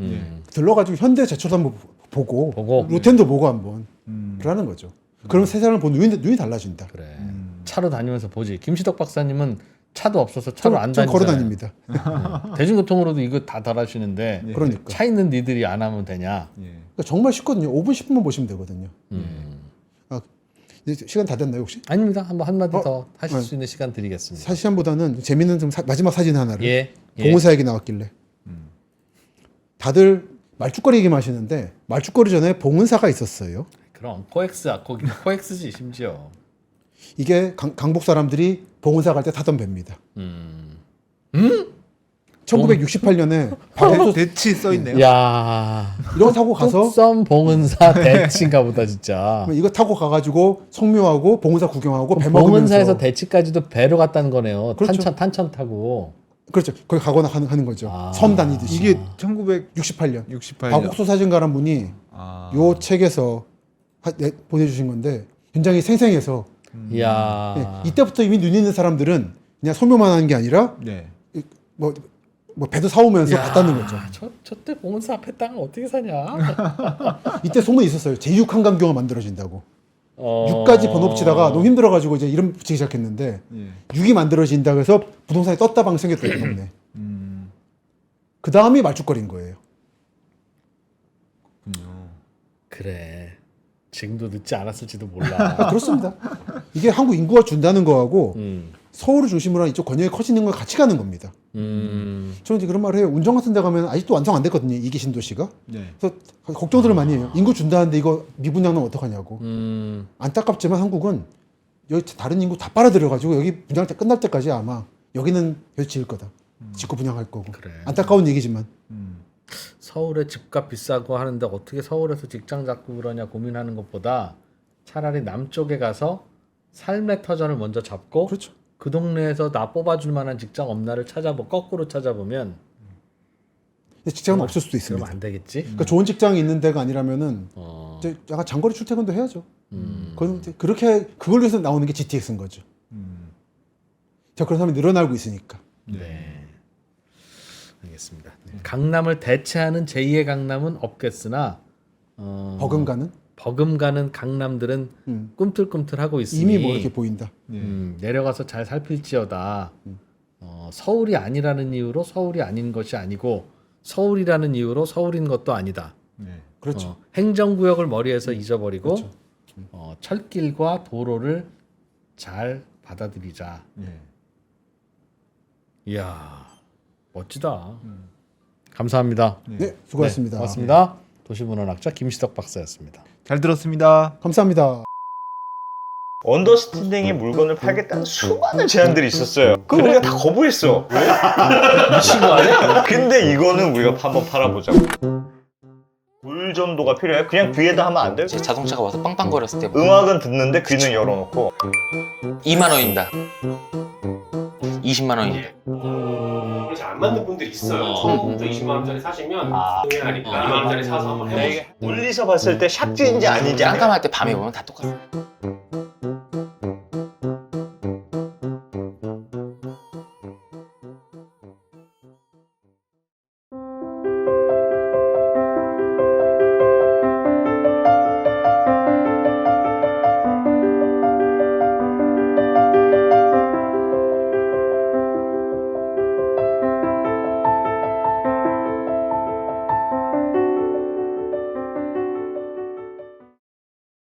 들러가지고 현대 제철도 한번 보고 로텐도 보고 한번 그러는 거죠. 그럼 세상을 보는 눈이 달라진다. 그래. 차로 다니면서 보지. 김시덕 박사님은 차도 없어서 차로 안 좀 다니잖아요. 걸어 다닙니다. 대중교통으로도 이거 다 달아주시는데 그러니까. 차 있는 니들이 안 하면 되냐? 예. 그러니까 정말 쉽거든요. 5분 10분만 보시면 되거든요. 아, 이제 시간 다 됐나요 혹시? 아닙니다. 한번 한마디 더 하실 수 있는 시간 드리겠습니다. 시간보다는 재밌는 좀 마지막 사진 하나를 예. 봉은사 얘기 나왔길래 다들 말죽거리 얘기만 하시는데 말죽거리 전에 봉은사가 있었어요. 그럼 거기 코엑스지 심지어. 이게 강북 사람들이 봉은사 갈 때 타던 배입니다. 1968년에 바로 대치 써 있네요. 야. 이거 타고 가서 뚝섬 봉은사 대치인가 보다 진짜. 이거 타고 가가지고 성묘하고 봉은사 구경하고 배 봉은사에서 먹으면서 대치까지도 배로 갔다는 거네요. 그렇죠. 탄천 타고. 그렇죠. 거기 가거나 하는 거죠. 아. 섬 다니듯이. 이게 1968년. 68년. 박옥수 사진가란 분이 요 책에서 보내주신 건데 굉장히 생생해서 이야. 예, 이때부터 이미 눈이 있는 사람들은 그냥 소묘만 하는 게 아니라 네. 뭐 배도 사오면서 갔다는 거죠. 저때 봉은사 앞에 땅을 어떻게 사냐? 이때 소문이 있었어요. 제6한강교가 만들어진다고. 어... 6까지 번호 붙이다가 너무 힘들어가지고 이제 이름 붙이기 시작했는데 예. 6이 만들어진다 그래서 부동산이 떴다방 생겼대요. 동네. 그 다음이 말죽거리인 거예요. 그래. 지금도 늦지 않았을지도 몰라. 그렇습니다. 이게 한국 인구가 준다는 거하고 음. 서울을 중심으로 한 이쪽 권역이 커지는 걸 같이 가는 겁니다. 저는 이제 그런 말을 해요. 운정 같은 데 가면 아직도 완성 안 됐거든요. 이기 신도시가. 네. 그래서 걱정들을 많이 해요. 인구 준다는데 이거 미분양은 어떡하냐고. 안타깝지만 한국은 여기 다른 인구 다 빨아들여가지고 여기 분양 때 끝날 때까지 아마 여기는 여기 지을 거다. 짓고 분양할 거고. 그래. 안타까운 얘기지만. 서울에 집값 비싸고 하는데 어떻게 서울에서 직장 잡고 그러냐 고민하는 것보다 차라리 남쪽에 가서 삶의 터전을 먼저 잡고 그렇죠. 그 동네에서 나 뽑아줄 만한 직장 없나를 거꾸로 찾아보면 근데 직장은 없을 수도 그러면 있습니다. 안 되겠지. 그러니까 좋은 직장이 있는 데가 아니라면은 어. 이제 약간 장거리 출퇴근도 해야죠. 그건 이제 그렇게 그걸 위해서 나오는 게 GTX인 거죠. 자, 그런 사람이 늘어나고 있으니까. 네. 알겠습니다. 네. 강남을 대체하는 제2의 강남은 없겠으나 버금가는 강남들은 꿈틀꿈틀하고 있으니 이미 뭐 이렇게 보인다. 내려가서 잘 살필지어다. 서울이 아니라는 이유로 서울이 아닌 것이 아니고 서울이라는 이유로 서울인 것도 아니다. 네. 그렇죠. 행정구역을 머리에서 잊어버리고 그렇죠. 철길과 도로를 잘 받아들이자. 네. 이야 멋지다. 감사합니다. 네, 수고하셨습니다. 네, 고맙습니다. 도시문헌학자 김시덕 박사였습니다. 잘 들었습니다. 감사합니다. 언더스탠딩이 물건을 팔겠다는 수많은 제안들이 있었어요. 그걸 우리가 다 거부했어. 왜? 미친 거 아니야? 근데 이거는 우리가 한번 팔아보자고. 불전도가 필요해? 그냥 귀에다 하면 안 돼? 제 자동차가 와서 빵빵거렸을 때 음악은 듣는데 귀는 열어놓고 2만 원입니다. 20만 원인데. 그래서 안 맞는 분들이 있어요. 처음부터 20만 원짜리 사시면 흥행하니까 2만 원짜리 사서 한번 해보세요. 멀리서 봤을 때 샷주인지 아닌지 깜깜할 때 밤에 보면 다 똑같아.